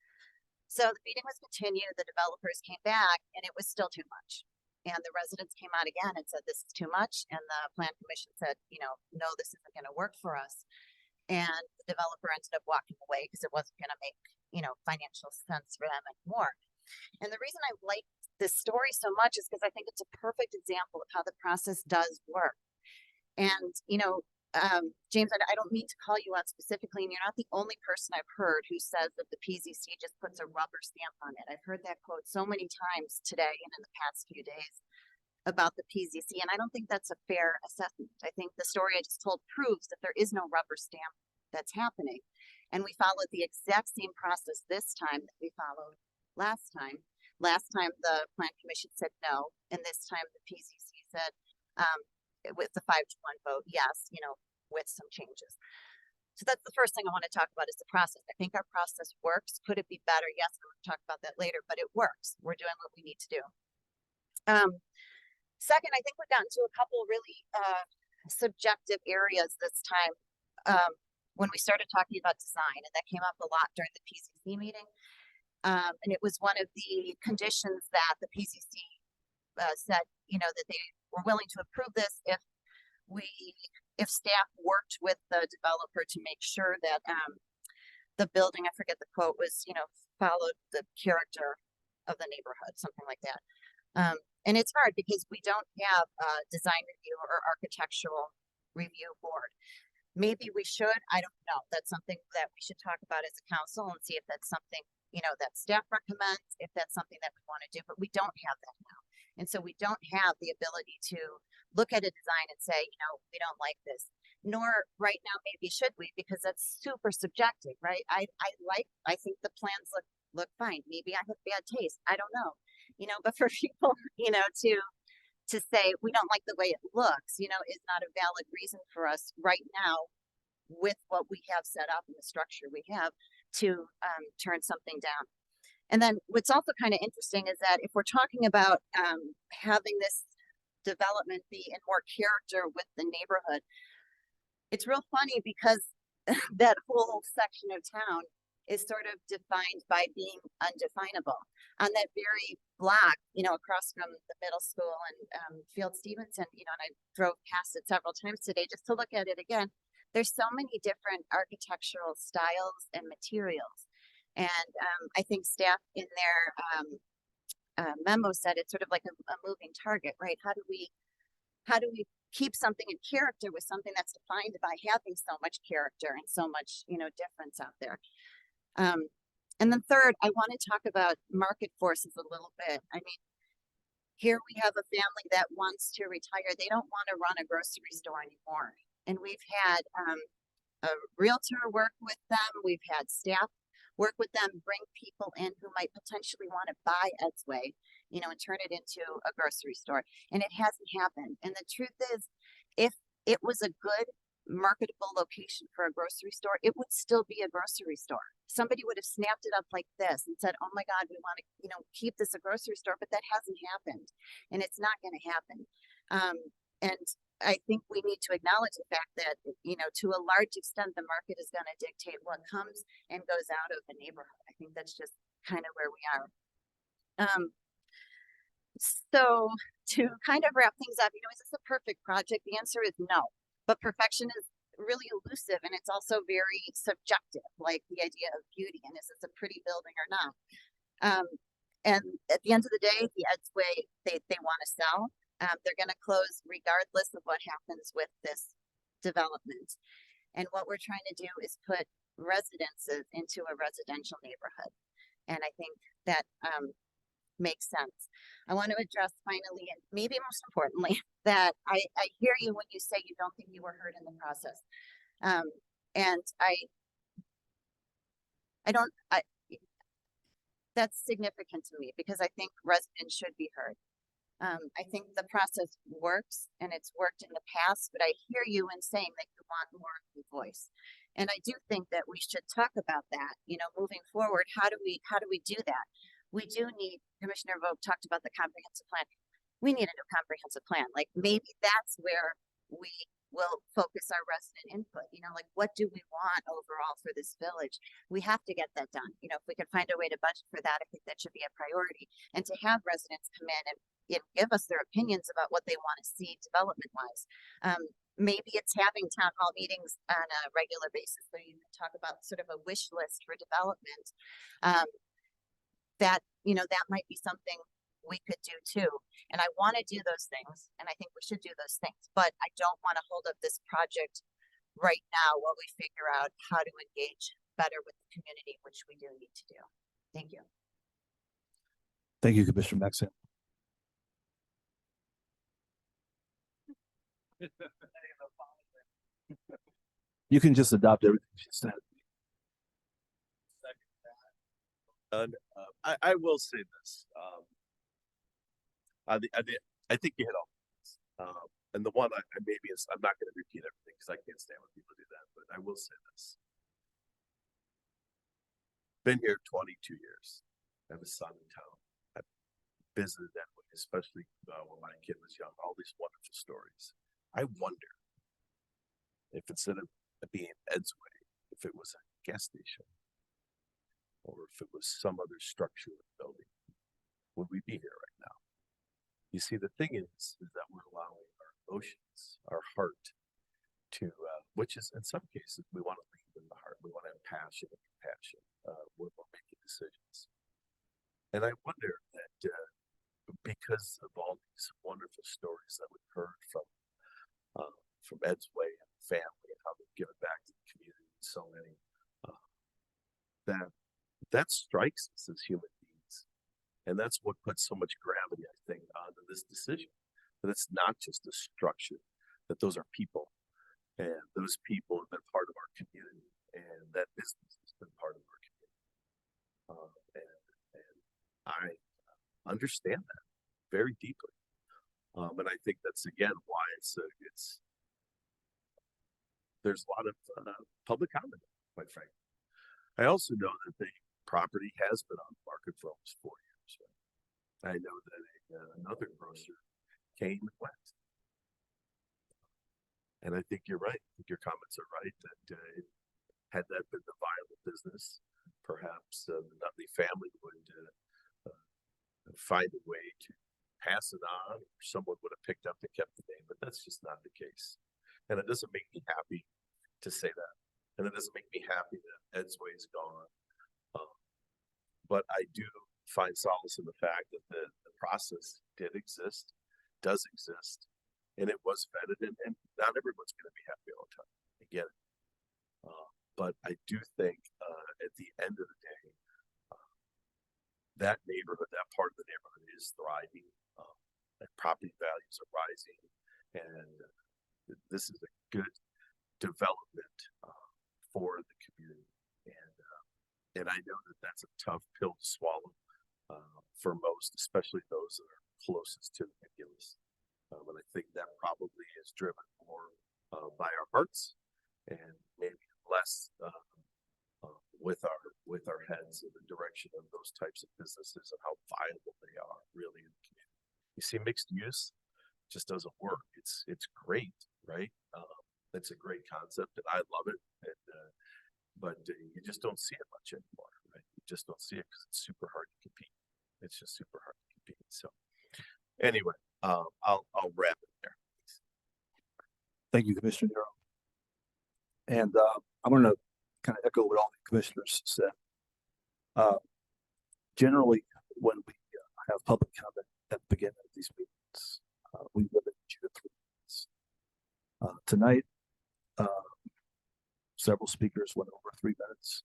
So the meeting was continued. The developers came back, and it was still too much. And the residents came out again and said, this is too much. And the Plan Commission said, no, this isn't going to work for us. And the developer ended up walking away because it wasn't going to make, financial sense for them anymore. And the reason I like this story so much is because I think it's a perfect example of how the process does work. And, James, I don't mean to call you out specifically, and you're not the only person I've heard who says that the PZC just puts a rubber stamp on it. I've heard that quote so many times today and in the past few days about the PZC, and I don't think that's a fair assessment. I think the story I just told proves that there is no rubber stamp that's happening. And we followed the exact same process this time that we followed last time. Last time the Plan Commission said no, and this time the PCC said with the 5-1 vote, yes, with some changes. So that's the first thing I want to talk about is the process. I think our process works. Could it be better? Yes, I'm going to talk about that later, but it works. We're doing what we need to do. Second, I think we got into a couple really subjective areas this time when we started talking about design, and that came up a lot during the PCC meeting. And it was one of the conditions that the PCC said, you know, that they were willing to approve this if staff worked with the developer to make sure that the building, I forget the quote, was, you know, followed the character of the neighborhood, something like that. And it's hard because we don't have a design review or architectural review board. Maybe we should, I don't know. That's something that we should talk about as a council and see if that's something, you know, that staff recommends, if that's something that we want to do, but we don't have that now. And so we don't have the ability to look at a design and say, you know, we don't like this. Nor right now, maybe should we, because that's super subjective, right? I think the plans look fine. Maybe I have bad taste. I don't know. You know, but for people, you know, to say we don't like the way it looks, you know, is not a valid reason for us right now with what we have set up and the structure we have to turn something down. And then what's also kind of interesting is that if we're talking about having this development be in more character with the neighborhood, it's real funny because that whole section of town is sort of defined by being undefinable. On that very block, you know, across from the middle school and Field Stevenson, you know, and I drove past it several times today just to look at it again. There's so many different architectural styles and materials. And I think staff in their memo said it's sort of like a moving target, right? How do we keep something in character with something that's defined by having so much character and so much, you know, difference out there? And then third, I want to talk about market forces a little bit. I mean, here we have a family that wants to retire. They don't want to run a grocery store anymore. And we've had a realtor work with them. We've had staff work with them, bring people in who might potentially want to buy Edsway, you know, and turn it into a grocery store. And it hasn't happened. And the truth is, if it was a good marketable location for a grocery store, it would still be a grocery store. Somebody would have snapped it up like this and said, oh my God, we want to, you know, keep this a grocery store, but that hasn't happened and it's not going to happen. And I think we need to acknowledge the fact that, you know, to a large extent, the market is going to dictate what comes and goes out of the neighborhood. I think that's just kind of where we are. So to kind of wrap things up, you know, is this a perfect project? The answer is no. But perfection is really elusive and it's also very subjective, like the idea of beauty and is this a pretty building or not. And at the end of the day, the Edsway they want to sell. They're going to close regardless of what happens with this development. And what we're trying to do is put residences into a residential neighborhood. And I think that makes sense. I want to address finally, and maybe most importantly, that I hear you when you say you don't think you were heard in the process. And that's significant to me because I think residents should be heard. I think the process works and it's worked in the past, but I hear you in saying that you want more of the voice. And I do think that we should talk about that, you know, moving forward. How do we do that? We do need, Commissioner Vogt talked about the comprehensive plan. We need a new comprehensive plan. Like maybe that's where we will focus our resident input. You know, like what do we want overall for this village? We have to get that done. You know, if we can find a way to budget for that, I think that should be a priority. And to have residents come in and give us their opinions about what they want to see development wise. Maybe it's having town hall meetings on a regular basis where you can talk about sort of a wish list for development. That, you know, that might be something we could do too. And I want to do those things and I think we should do those things, but I don't want to hold up this project right now while we figure out how to engage better with the community, which we do need to do. Thank you. Thank you, Commissioner Maxon. You can just adopt everything she said. I will say this. I think you hit all. and the one I maybe is, I'm not gonna repeat everything because I can't stand when people do that, but I will say this. Been here 22 years. I have a son in town. I've visited that way, especially when my kid was young, all these wonderful stories. I wonder if instead of being Ed's Way, if it was a gas station or if it was some other structure of the building, would we be here right now? You see, the thing is that we're allowing our emotions, our heart to, which is in some cases, we want to lead in the heart. We want to have passion and compassion when we're making decisions. And I wonder that because of all these wonderful stories that we've heard from Ed's Way and family and how they've given back to the community, so many, that strikes us as human beings. And that's what puts so much gravity, I think, onto this decision. That it's not just a structure, that those are people. And those people have been part of our community. And that business has been part of our community. And I understand that very deeply. And I think that's, again, why there's a lot of public comment, quite frankly. I also know that the property has been on the market for almost 4 years. Right? I know that another grocer came and went. And I think you're right. I think your comments are right that had that been the viable business, perhaps the Nutley family would find a way to pass it on, or someone would have picked up and kept the name, but that's just not the case. And it doesn't make me happy to say that. And it doesn't make me happy that Ed's Way is gone. But I do find solace in the fact that the process did exist, does exist, and it was vetted, and not everyone's going to be happy all the time. I get it. But I do think at the end of the day, that neighborhood, that part of the neighborhood is thriving. And property values are rising, and this is a good development for the community. And I know that that's a tough pill to swallow for most, especially those that are closest to the Megillus. And I think that probably is driven more by our hearts and maybe less with our heads in the direction of those types of businesses and how viable they are really in the community. You see, mixed use just doesn't work. It's great, right? It's a great concept, and I love it. But you just don't see it much anymore, right? You just don't see it because it's super hard to compete. It's just super hard to compete. So, anyway, I'll wrap it there. Thank you, Commissioner Nero. And I'm going to kind of echo what all the commissioners said. Generally, when we have public comment at the beginning of these meetings, we limit 2 to 3 minutes. Tonight, several speakers went over 3 minutes,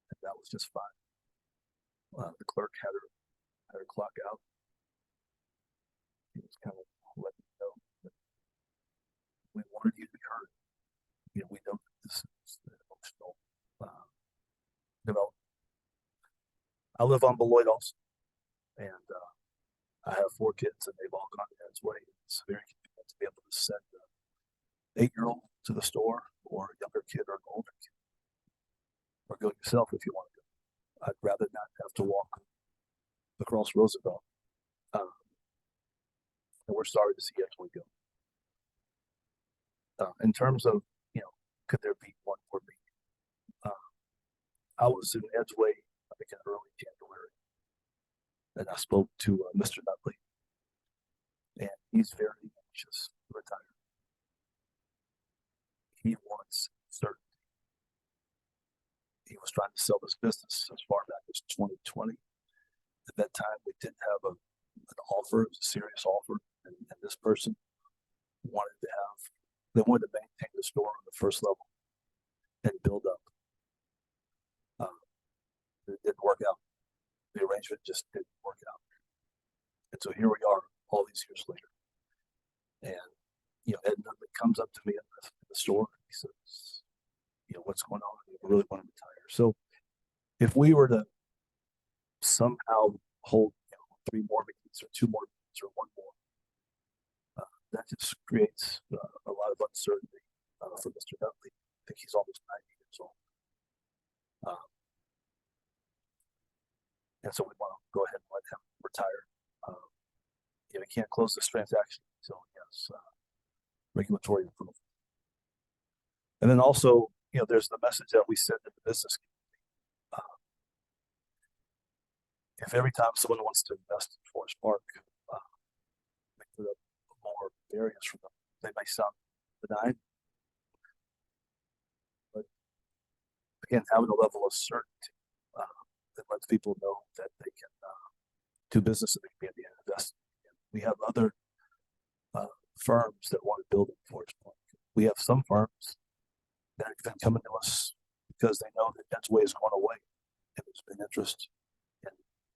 and that was just fine. The clerk had her clock out. He was kind of letting me know that we wanted you to be heard. You know, we know that this is an emotional development. I live on Beloit also, and I have 4 kids, and they've all gone Ed's Way. It's very convenient to be able to send an 8-year-old to the store, or a younger kid, or an older kid, or go yourself if you want to go. I'd rather not have to walk across Roosevelt. And we're sorry to see Ed's Way go. In terms of, could there be one more meeting? I was in Ed's Way, I think in early January, and I spoke to Mr. Nutley, and he's very anxious to retire. He wants certainty. He was trying to sell this business as far back as 2020. At that time, we didn't have an offer, it was a serious offer, and this person wanted to maintain the store on the first level and build up. It didn't work out. The arrangement just didn't work out. And so here we are all these years later. And, Ed Nutley comes up to me in the store and he says, what's going on? I really want to retire. So if we were to somehow hold 3 more meetings or 2 more meetings or 1 more, that just creates a lot of uncertainty for Mr. Dudley. I think he's almost 90 years old. And so we want to go ahead and let him retire. We can't close this transaction until he has regulatory approval. And then also, there's the message that we send to the business community. If every time someone wants to invest in Forest Park, we put up more barriers for them, they may sound benign. But again, having a level of certainty that lets people know that they can do business in the community and invest. We have other firms that want to build in Forest Park. We have some firms that have been coming to us because they know that that's way is going away. And there's been interest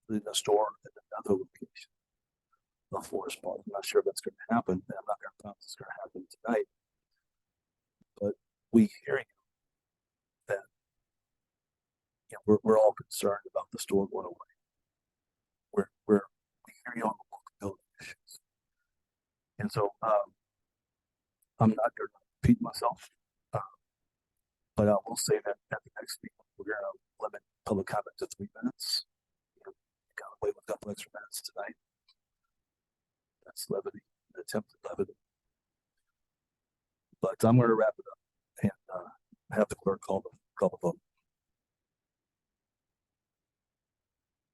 in the store at another location of Forest Park. I'm not sure if that's going to happen. I'm not going to promise it's going to happen tonight. But we hear you that we're all concerned about the store going away. We hear you on the walkability issues. And so I'm not going to repeat myself, but I will say that at the next meeting, we're going to limit public comment to 3 minutes. We got away with a couple extra minutes tonight. That's levity, an attempt at levity. But I'm going to wrap it up and have the clerk call the vote.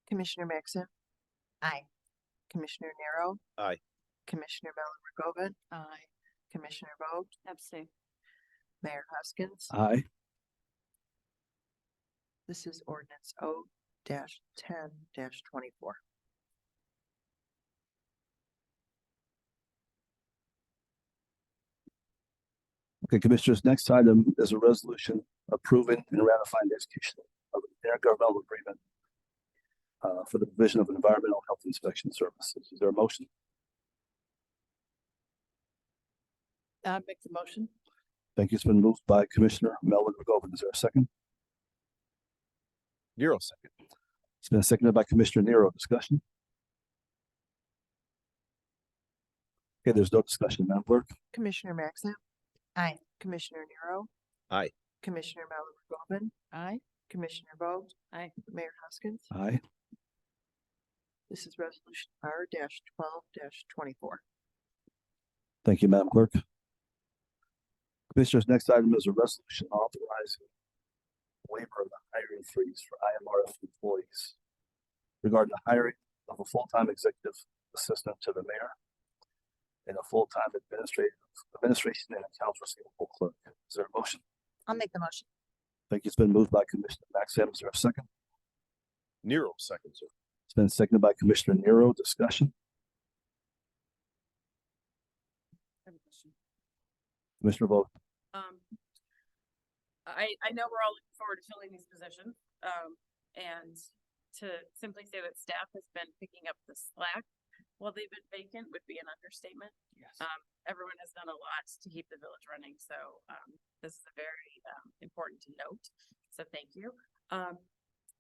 Commissioner Maxim, Aye. Commissioner Nero, Aye. Commissioner Mellon-Rogoven. Aye. Commissioner Vogt. Abstain. Mayor Hoskins. Aye. This is ordinance O-10-24. Okay, Commissioners, next item is a resolution approving and ratifying the execution of an intergovernmental agreement for the provision of environmental health inspection services. Is there a motion? Make the motion. Thank you. It's been moved by Commissioner Mellon-Rogoven. Is there a second? Nero second. It's been seconded by Commissioner Nero. Discussion? Okay, there's no discussion, Madam Clerk. Commissioner Maxim. Aye. Commissioner Nero. Aye. Commissioner Mellon-Rogoven. Aye. Commissioner Vogt. Aye. Mayor Hoskins. Aye. This is resolution R-12-24. Thank you, Madam Clerk. Commissioners, next item is a resolution authorizing waiver of the hiring freeze for IMRF employees regarding the hiring of a full-time executive assistant to the mayor and a full-time administration and accounts receivable clerk. Is there a motion? I'll make the motion. Thank you. It's been moved by Commissioner Maxim. Is there a second? Nero second, sir. It's been seconded by Commissioner Nero. Discussion? Commissioner Vogt. I know we're all looking forward to filling these positions. And to simply say that staff has been picking up the slack while they've been vacant would be an understatement. Yes. Everyone has done a lot to keep the village running, so this is a very important to note. So thank you.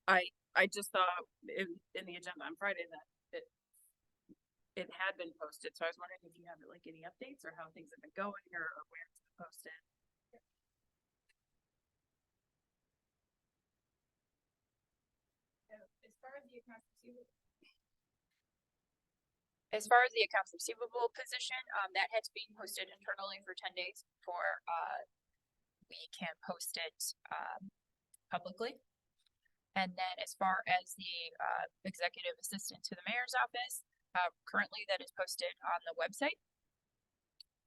I just saw in the agenda on Friday that it had been posted, so I was wondering if you have like any updates or how things have been going or where it's been posted. As far as the accounts receivable position, that had to be posted internally for 10 days before we can post it publicly. And then as far as the executive assistant to the mayor's office, currently that is posted on the website.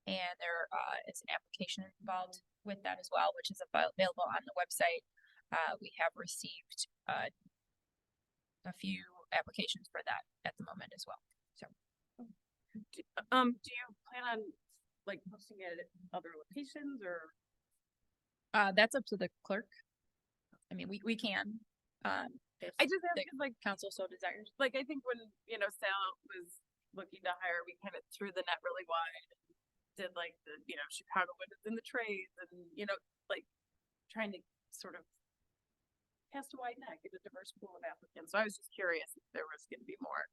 And there is an application involved with that as well, which is available on the website. We have received a few applications for that at the moment as well. So. Do you plan on like posting it at other locations or? That's up to the clerk. I mean, we can. If I just asked the because like council so desires. like I think when Sal was looking to hire, we kind of threw the net really wide. Did like the Chicago Women's in the trades and like trying to sort of cast a wide net, get a diverse pool of applicants. So I was just curious if there was going to be more.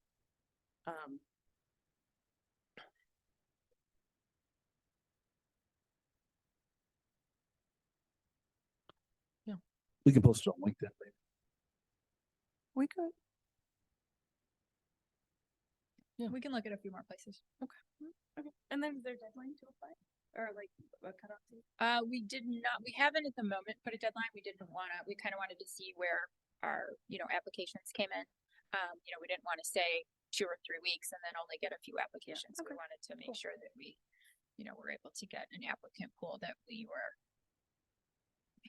We can post it on LinkedIn, maybe. We could. We can look at a few more places. Okay, and then is there a deadline to apply? Or like a cutoff date? We did not, we haven't at the moment put a deadline. We kind of wanted to see where our, applications came in. We didn't want to say 2 or 3 weeks and then only get a few applications. We okay, wanted to make cool. sure that we, were able to get an applicant pool that we were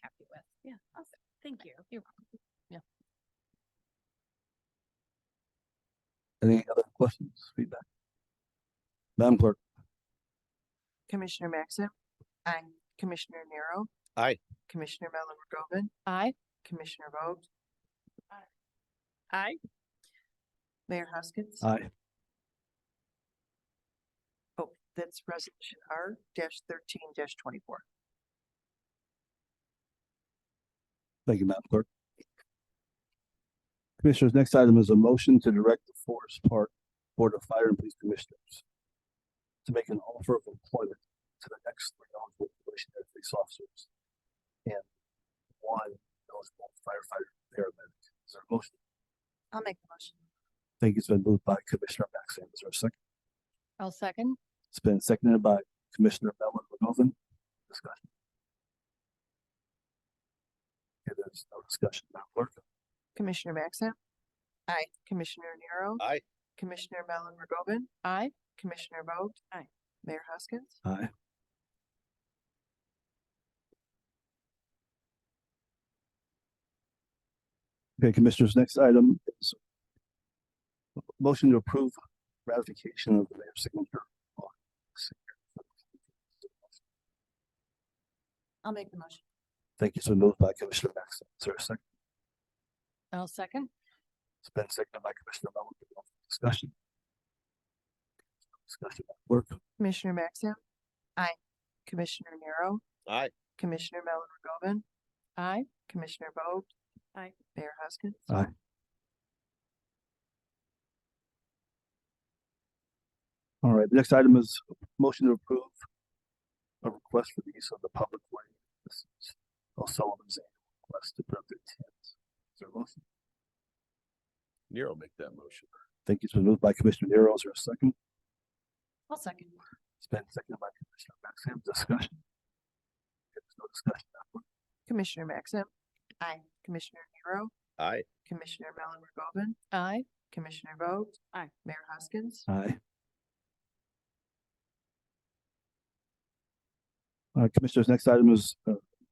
happy with. Yeah, awesome. Thank you. You're welcome. Any other questions, feedback? Madam Clerk? Commissioner Maxim. Aye. Commissioner Nero. Aye. Commissioner Mellon Goodman. Aye. Commissioner Vogt. Aye. Mayor Hoskins. Aye. Oh, that's resolution R-13-24. Thank you, Madam Clerk. Commissioners, next item is a motion to direct the Forest Park Board of Fire and Police Commissioners to make an offer of employment to the next 3 eligible probationary police officers and 1 eligible firefighter paramedic. Is there a motion? I'll make the motion. Thank you. It's been moved by Commissioner Maxim. Is there a second? I'll second. It's been seconded by Commissioner Mellon McGovern. Discussion. Okay, there's no discussion. Madam Clerk? Commissioner Maxim. Aye. Commissioner Nero. Aye. Commissioner Mellon Goodman. Aye. Commissioner Vogt. Aye. Mayor Hoskins. Aye. Okay, Commissioners, next item is motion to approve ratification of the mayor's signature. I'll make the motion. Thank you. So moved by Commissioner Maxim. Is there a second? I'll second. It's been seconded by Commissioner Mellon. Discussion. Discussion. Madam Clerk? Commissioner Maxim. Aye. Commissioner Nero. Aye. Commissioner Mellon Goodman. Aye. Commissioner Vogt. Aye. Mayor Hoskins. Aye. All right, the next item is motion to approve a request for the use of the public way. This is O'Sullivan's annual request to put up their tents. Is there a motion? Nero make that motion. Thank you. It's been moved by Commissioner Nero. Is there a second? I'll second. It's been seconded by Commissioner Maxim. Discussion. If there's no discussion. Commissioner Maxim. Aye. Commissioner Nero. Aye. Commissioner Mellon Goodman. Aye. Commissioner Vogt. Aye. Mayor Hoskins. Aye. All right, Commissioners, next item is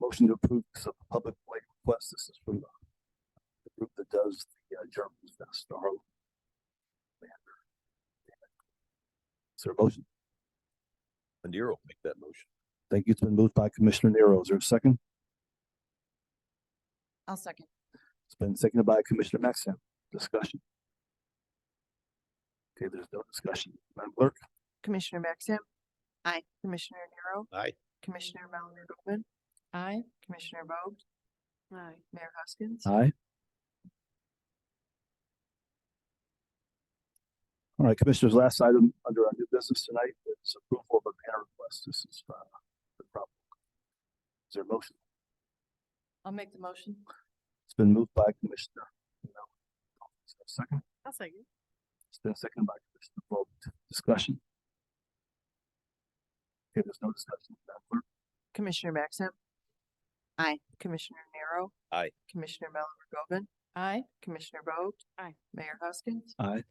motion to approve this public way request. This is from the group that does the Germans Fest. Is there a motion? Nero make that motion. Thank you. It's been moved by Commissioner Nero. Is there a second? I'll second. It's been seconded by Commissioner Maxim. Discussion. Okay, there's no discussion. Madam Clerk? Commissioner Maxim. Aye. Commissioner Nero. Aye. Commissioner Mellon Goodman. Aye. Commissioner Vogt. Aye. Mayor Hoskins. Aye. All right, Commissioners, last item under our new business tonight is approval of a banner request. This is the problem. Is there a motion? I'll make the motion. It's been moved by Commissioner. Is there a second? I'll second. It's been seconded by Commissioner Vogt. Discussion. Okay, there's no discussion. Madam Clerk? Commissioner Maxim. Aye. Commissioner Nero. Aye. Commissioner Mellon Goodman. Aye. Commissioner Vogt. Aye. Mayor Hoskins. Aye.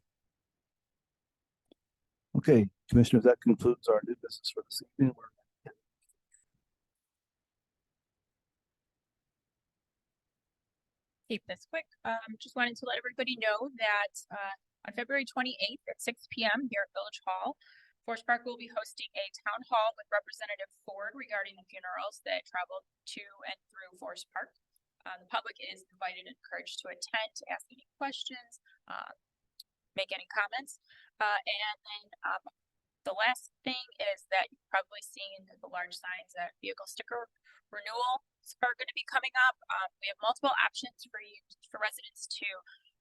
Okay, Commissioners, that concludes our new business for this evening. Keep this quick. Just wanted to let everybody know that on February 28th at 6 p.m. here at Village Hall, Forest Park will be hosting a town hall with Representative Ford regarding the funerals that traveled to and through Forest Park. The public is invited and encouraged to attend, to ask any questions, make any comments. And then the last thing is that you've probably seen the large signs that vehicle sticker renewals are going to be coming up. We have multiple options for residents to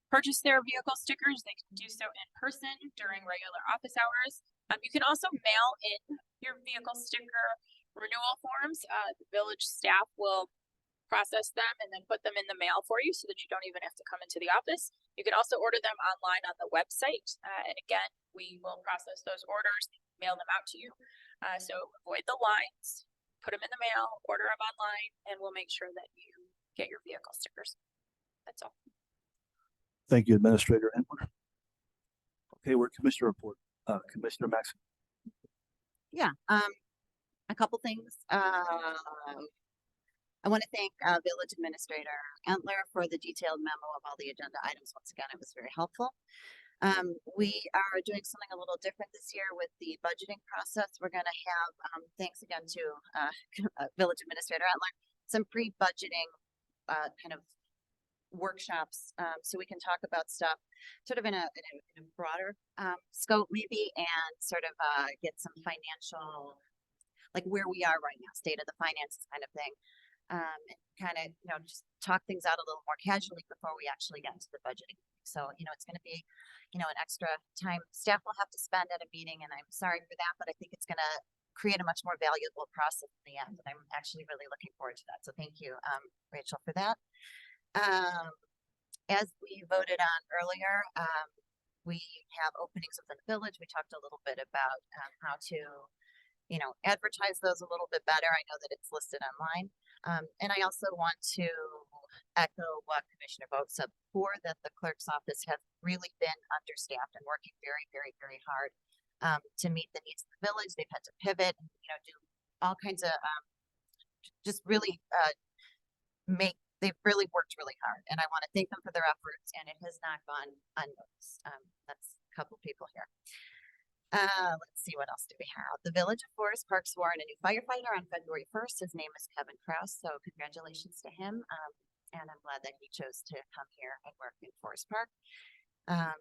purchase their vehicle stickers. They can do so in person during regular office hours. You can also mail in your vehicle sticker renewal forms. The village staff will process them and then put them in the mail for you so that you don't even have to come into the office. You can also order them online on the website. And again, we will process those orders, mail them out to you. So avoid the lines, put them in the mail, order them online, and we'll make sure that you get your vehicle stickers. That's all. Thank you, Administrator Entler. Okay, we're Commissioner report. Commissioner Maxim. Yeah, a couple things. I want to thank Village Administrator Entler for the detailed memo of all the agenda items. Once again, it was very helpful. We are doing something a little different this year with the budgeting process. We're going to have, thanks again to Village Administrator Entler, some pre-budgeting kind of workshops so we can talk about stuff sort of in a broader scope maybe, and sort of get some financial, like where we are right now, state of the finances kind of thing. And kind of, just talk things out a little more casually before we actually get into the budgeting. So, it's going to be, an extra time staff will have to spend at a meeting, and I'm sorry for that, but I think it's going to create a much more valuable process in the end. And I'm actually really looking forward to that. So thank you, Rachel, for that. As we voted on earlier, we have openings within the village. We talked a little bit about how to, advertise those a little bit better. I know that it's listed online. And I also want to echo what Commissioner Vogt said before, that the clerk's office has really been understaffed and working very, very, very hard to meet the needs of the village. They've had to pivot and, do all kinds of, just really they've really worked really hard. And I want to thank them for their efforts, and it has not gone unnoticed. That's a couple people here. Let's see, what else do we have? The Village of Forest Park swore in a new firefighter on February 1st. His name is Kevin Kraus, so congratulations to him. And I'm glad that he chose to come here and work in Forest Park. A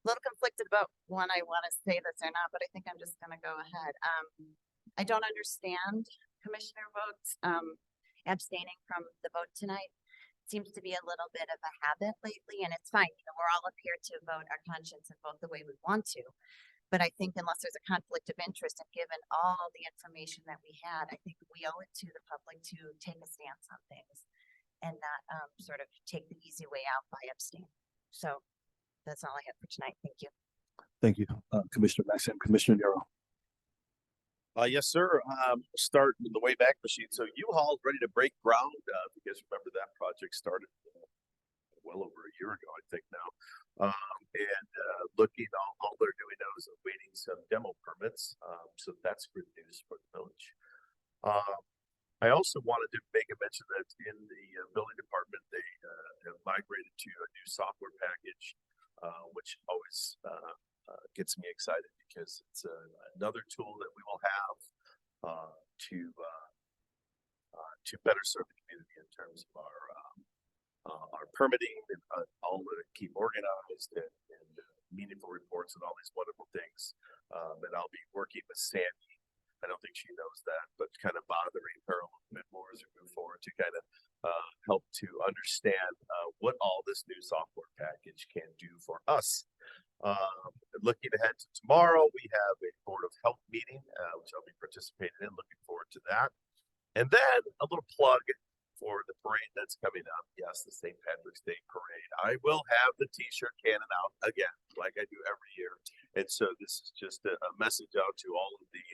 little conflicted about when I want to say this or not, but I think I'm just going to go ahead. I don't understand Commissioner Vogt abstaining from the vote tonight. Seems to be a little bit of a habit lately, and it's fine. We're all up here to vote our conscience and vote the way we want to. But I think unless there's a conflict of interest, and given all the information that we had, I think we owe it to the public to take a stance on things and not sort of take the easy way out by abstaining. So that's all I have for tonight. Thank you. Thank you, Commissioner Maxim. Commissioner Nero. Yes, sir. Start with the Wayback Machine. So U-Haul's ready to break ground. If you guys remember, that project started well over a year ago, I think now. Looking, all they're doing now is awaiting some demo permits. So that's good news for the village. I also wanted to make a mention that in the building department, they have migrated to a new software package, which always gets me excited, because it's another tool that we will have to better serve the community in terms of our permitting and all to keep organized and meaningful reports and all these wonderful things. And I'll be working with Sandy. I don't think she knows that, but kind of bothering her a little bit more as we move forward to kind of help to understand what all this new software package can do for us. Looking ahead to tomorrow, we have a Board of Health meeting, which I'll be participating in. Looking forward to that. And then a little plug for the parade that's coming up. Yes, the St. Patrick's Day parade. I will have the t-shirt cannon out again, like I do every year. And so this is just a message out to all of the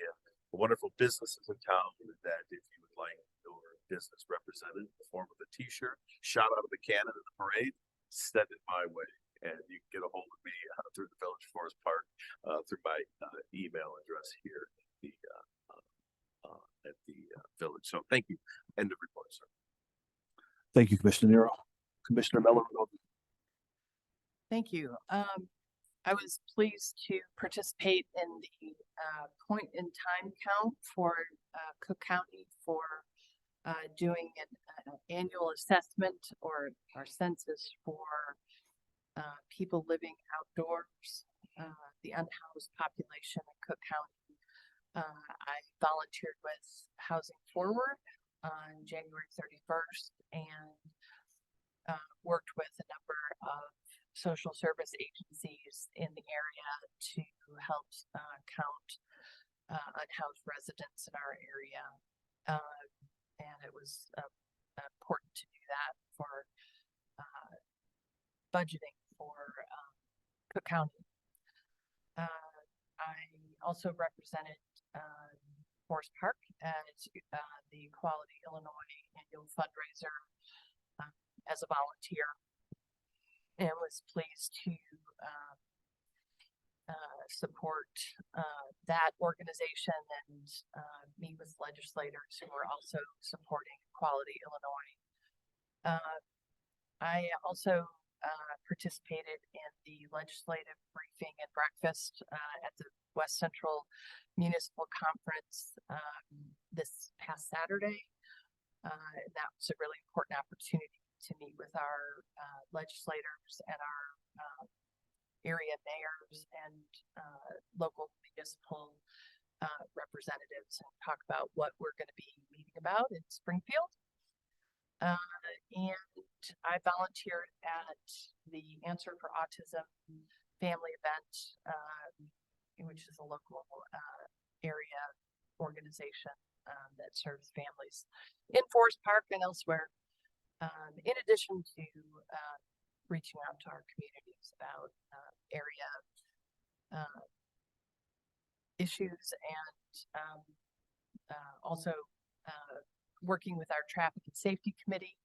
wonderful businesses in town that if you would like your business represented in the form of a t-shirt shot out of the cannon in the parade, send it my way. And you can get a hold of me through the Village of Forest Park, through my email address here at the village. So thank you. End of report, sir. Thank you, Commissioner Nero. Commissioner Miller. Thank you. I was pleased to participate in the point in time count for Cook County for doing an annual assessment or census for people living outdoors, the unhoused population in Cook County. I volunteered with Housing Forward on January 31st and worked with a number of social service agencies in the area to help count unhoused residents in our area. and it was important to do that for budgeting for Cook County. I also represented Forest Park at the Equality Illinois annual fundraiser as a volunteer, and was pleased to support that organization and meet with legislators who are also supporting Equality Illinois. I also participated in the legislative briefing and breakfast at the West Central Municipal Conference this past Saturday. And that was a really important opportunity to meet with our legislators and our area mayors and local municipal representatives and talk about what we're going to be meeting about in Springfield. And I volunteered at the Answer for Autism family event, which is a local area organization that serves families in Forest Park and elsewhere. In addition to reaching out to our communities about area issues and also working with our traffic and safety committee.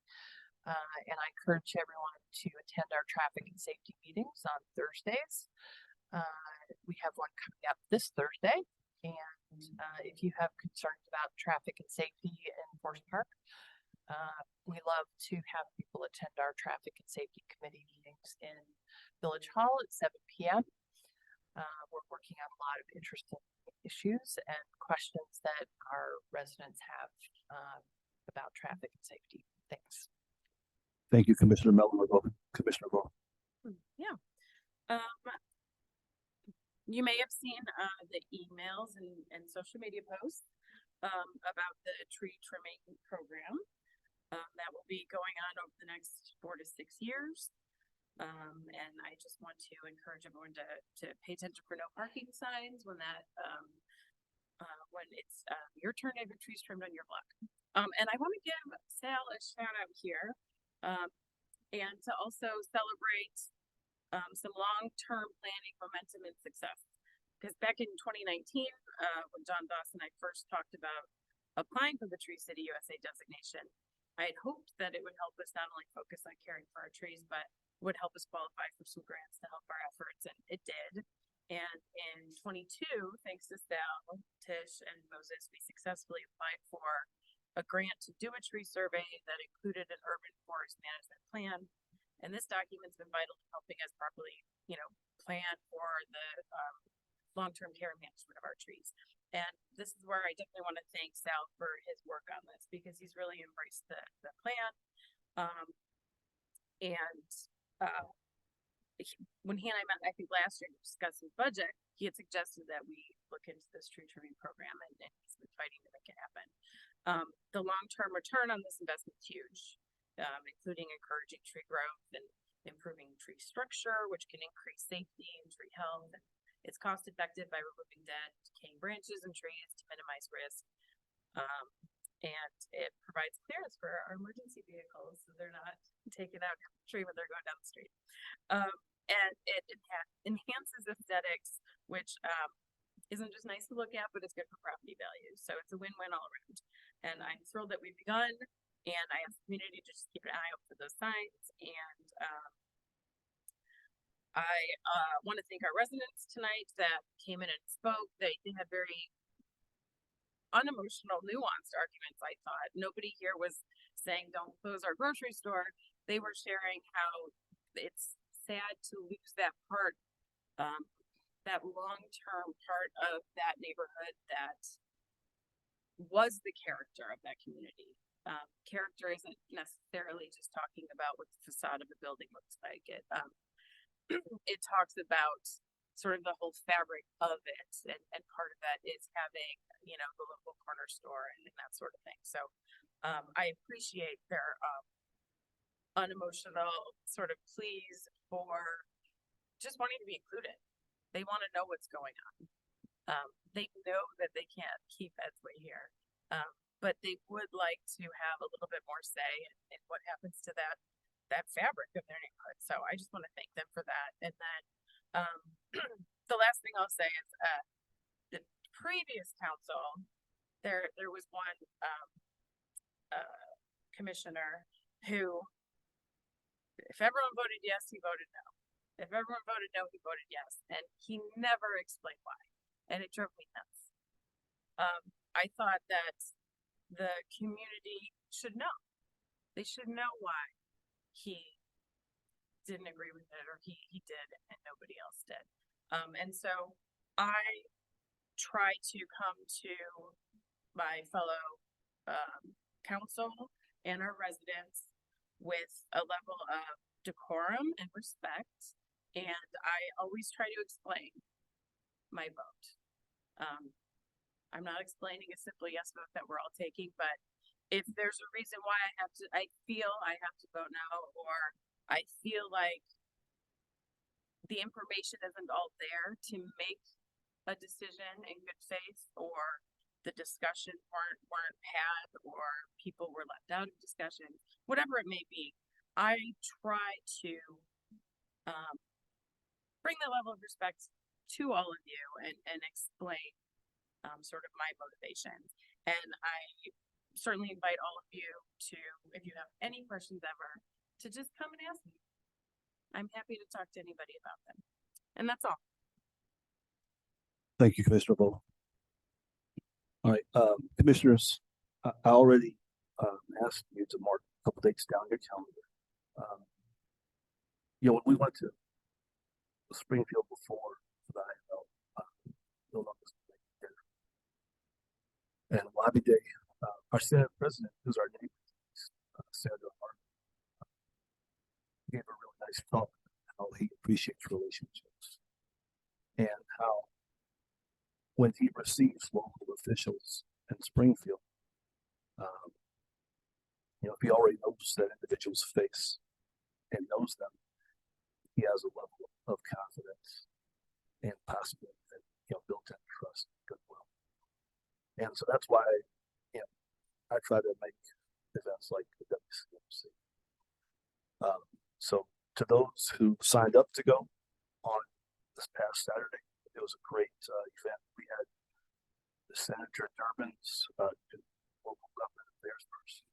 And I encourage everyone to attend our traffic and safety meetings on Thursdays. We have one coming up this Thursday. And if you have concerns about traffic and safety in Forest Park, we love to have people attend our traffic and safety committee meetings in Village Hall at 7 p.m. We're working on a lot of interesting issues and questions that our residents have about traffic and safety. Thanks. Thank you, Commissioner Mellon. Commissioner Moore. Yeah. You may have seen the emails and social media posts about the tree trimming program that will be going on over the next 4 to 6 years. And I just want to encourage everyone to pay attention for no parking signs when that when it's your turn to have your trees trimmed on your block. And I want to give Sal a shout out here and to also celebrate some long-term planning momentum and success. Because back in 2019, when John Doss and I first talked about applying for the Tree City USA designation, I had hoped that it would help us not only focus on caring for our trees, but would help us qualify for some grants to help our efforts, and it did. And in 22, thanks to Sal, Tish, and Moses, we successfully applied for a grant to do a tree survey that included an urban forest management plan. And this document's been vital to helping us properly, plan for the long-term care and management of our trees. And this is where I definitely want to thank Sal for his work on this, because he's really embraced the plan. When he and I met, I think last year, discussing budget, he had suggested that we look into this tree trimming program, and he's been fighting to make it happen. The long-term return on this investment is huge, including encouraging tree growth and improving tree structure, which can increase safety and tree health. And it's cost-effective by removing dead, decaying branches and trees to minimize risk. And it provides clearance for our emergency vehicles, so they're not taking out the tree when they're going down the street. And it enhances aesthetics, which isn't just nice to look at, but it's good for property values. So it's a win-win all around. And I'm thrilled that we've begun, and I ask the community to just keep an eye out for those signs. And I want to thank our residents tonight that came in and spoke. They had very unemotional, nuanced arguments. I thought nobody here was saying don't close our grocery store. They were sharing how it's sad to lose that part, that long-term part of that neighborhood that was the character of that community. Character isn't necessarily just talking about what the facade of a building looks like. It talks about sort of the whole fabric of it, and part of that is having, the local corner store and that sort of thing. So I appreciate their unemotional sort of pleas for just wanting to be included. They want to know what's going on. They know that they can't keep Edsway here. but they would like to have a little bit more say in what happens to that fabric of their neighborhood. So I just want to thank them for that. And then the last thing I'll say is the previous council, there was one commissioner who, if everyone voted yes, he voted no. If everyone voted no, he voted yes. And he never explained why. And it drove me nuts. I thought that the community should know. They should know why he didn't agree with it, or he did and nobody else did. And so I try to come to my fellow council and our residents with a level of decorum and respect, and I always try to explain my vote. I'm not explaining a simple yes vote that we're all taking, but if there's a reason why I feel I have to vote no, or I feel like the information isn't all there to make a decision in good faith, or the discussion weren't had, or people were left out of discussion, whatever it may be, I try to bring the level of respect to all of you and explain sort of my motivations. And I certainly invite all of you to, if you have any questions ever, to just come and ask me. I'm happy to talk to anybody about them. And that's all. Thank you, Commissioner Bowe. All right, commissioners, I already asked you to mark a couple dates down your calendar. When we went to Springfield before the IFL, and Lobby Day, our Senate President, who's our neighbor, Senator Hart, gave a really nice talk how he appreciates relationships and how when he receives local officials in Springfield, if he already knows that individual's face and knows them, he has a level of confidence and possibly built-in trust and goodwill. And so that's why I try to make events like the WCMC. So to those who signed up to go on this past Saturday, it was a great event. We had the Senator Durbin's local government affairs person,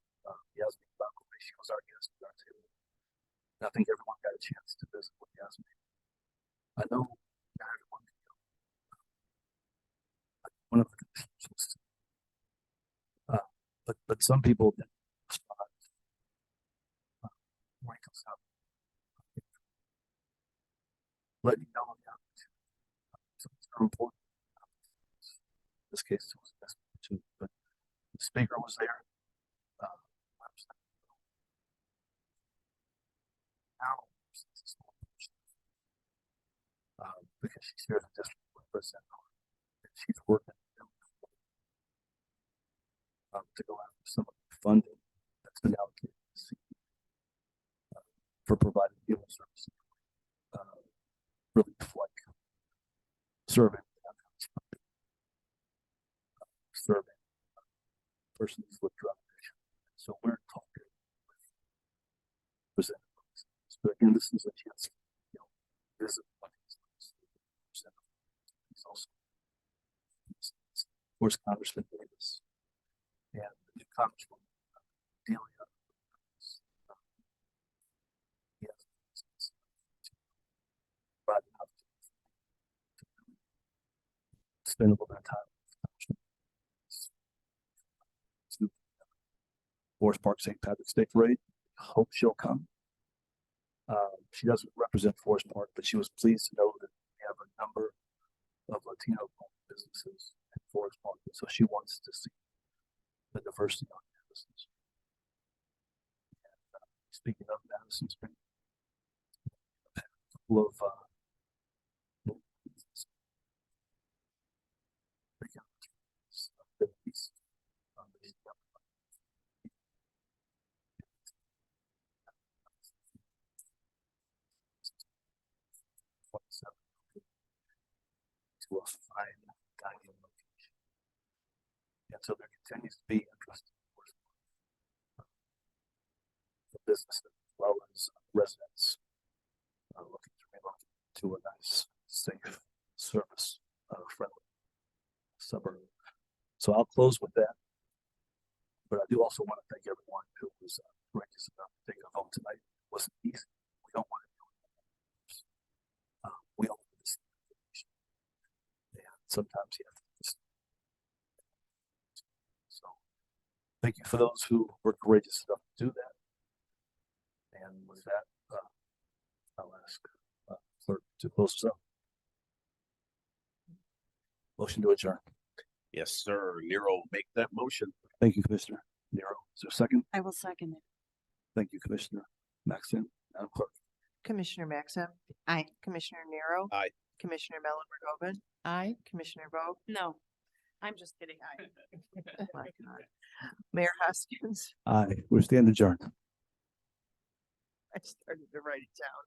Yasmin Bakovic. She was our guest at our table. And I think everyone got a chance to visit with Yasmin. I know not everyone can go. One of the conditions was to, but some people didn't respond. Wrinkles up. Let you know the opportunity. So it's very important. In this case, it was an opportunity, but the speaker was there. Because she's here as a district representative, and she's working to go after some of the funding that's been allocated to CE for providing healing services. Really like serving persons with drug addiction. So we're talking with representatives. So again, this is a chance to visit one of these representatives. He's also, of course, Congressman Davis and the new Congresswoman Delia. Spend a little bit of time to Forest Park St. Patrick's Day Parade. Hope she'll come. She doesn't represent Forest Park, but she was pleased to know that we have a number of Latino businesses in Forest Park, and so she wants to see the diversity on campuses. And, speaking of Madison Spring, a couple of to a fine dining location. And so there continues to be interest for businesses as well as residents looking to relocate to a nice, safe, service friendly suburb. So I'll close with that. But I do also want to thank everyone who was courageous enough to take a vote tonight. It wasn't easy. We don't want to do it. We all want this information. And sometimes you have to just. So thank you for those who were courageous enough to do that. And with that, I'll ask clerk to close us up. Motion to adjourn. Yes, sir. Nero, make that motion. Thank you, Commissioner Nero. Is there a second? I will second it. Thank you, Commissioner Maxim. Madam Clerk. Commissioner Maxim, Aye. Commissioner Nero. Aye. Commissioner Mellon Rogoven. Aye. Commissioner Vogt. No, I'm just kidding. I. Oh my God. Mayor Hoskins. Aye. We're stand adjourned. I started to write it down.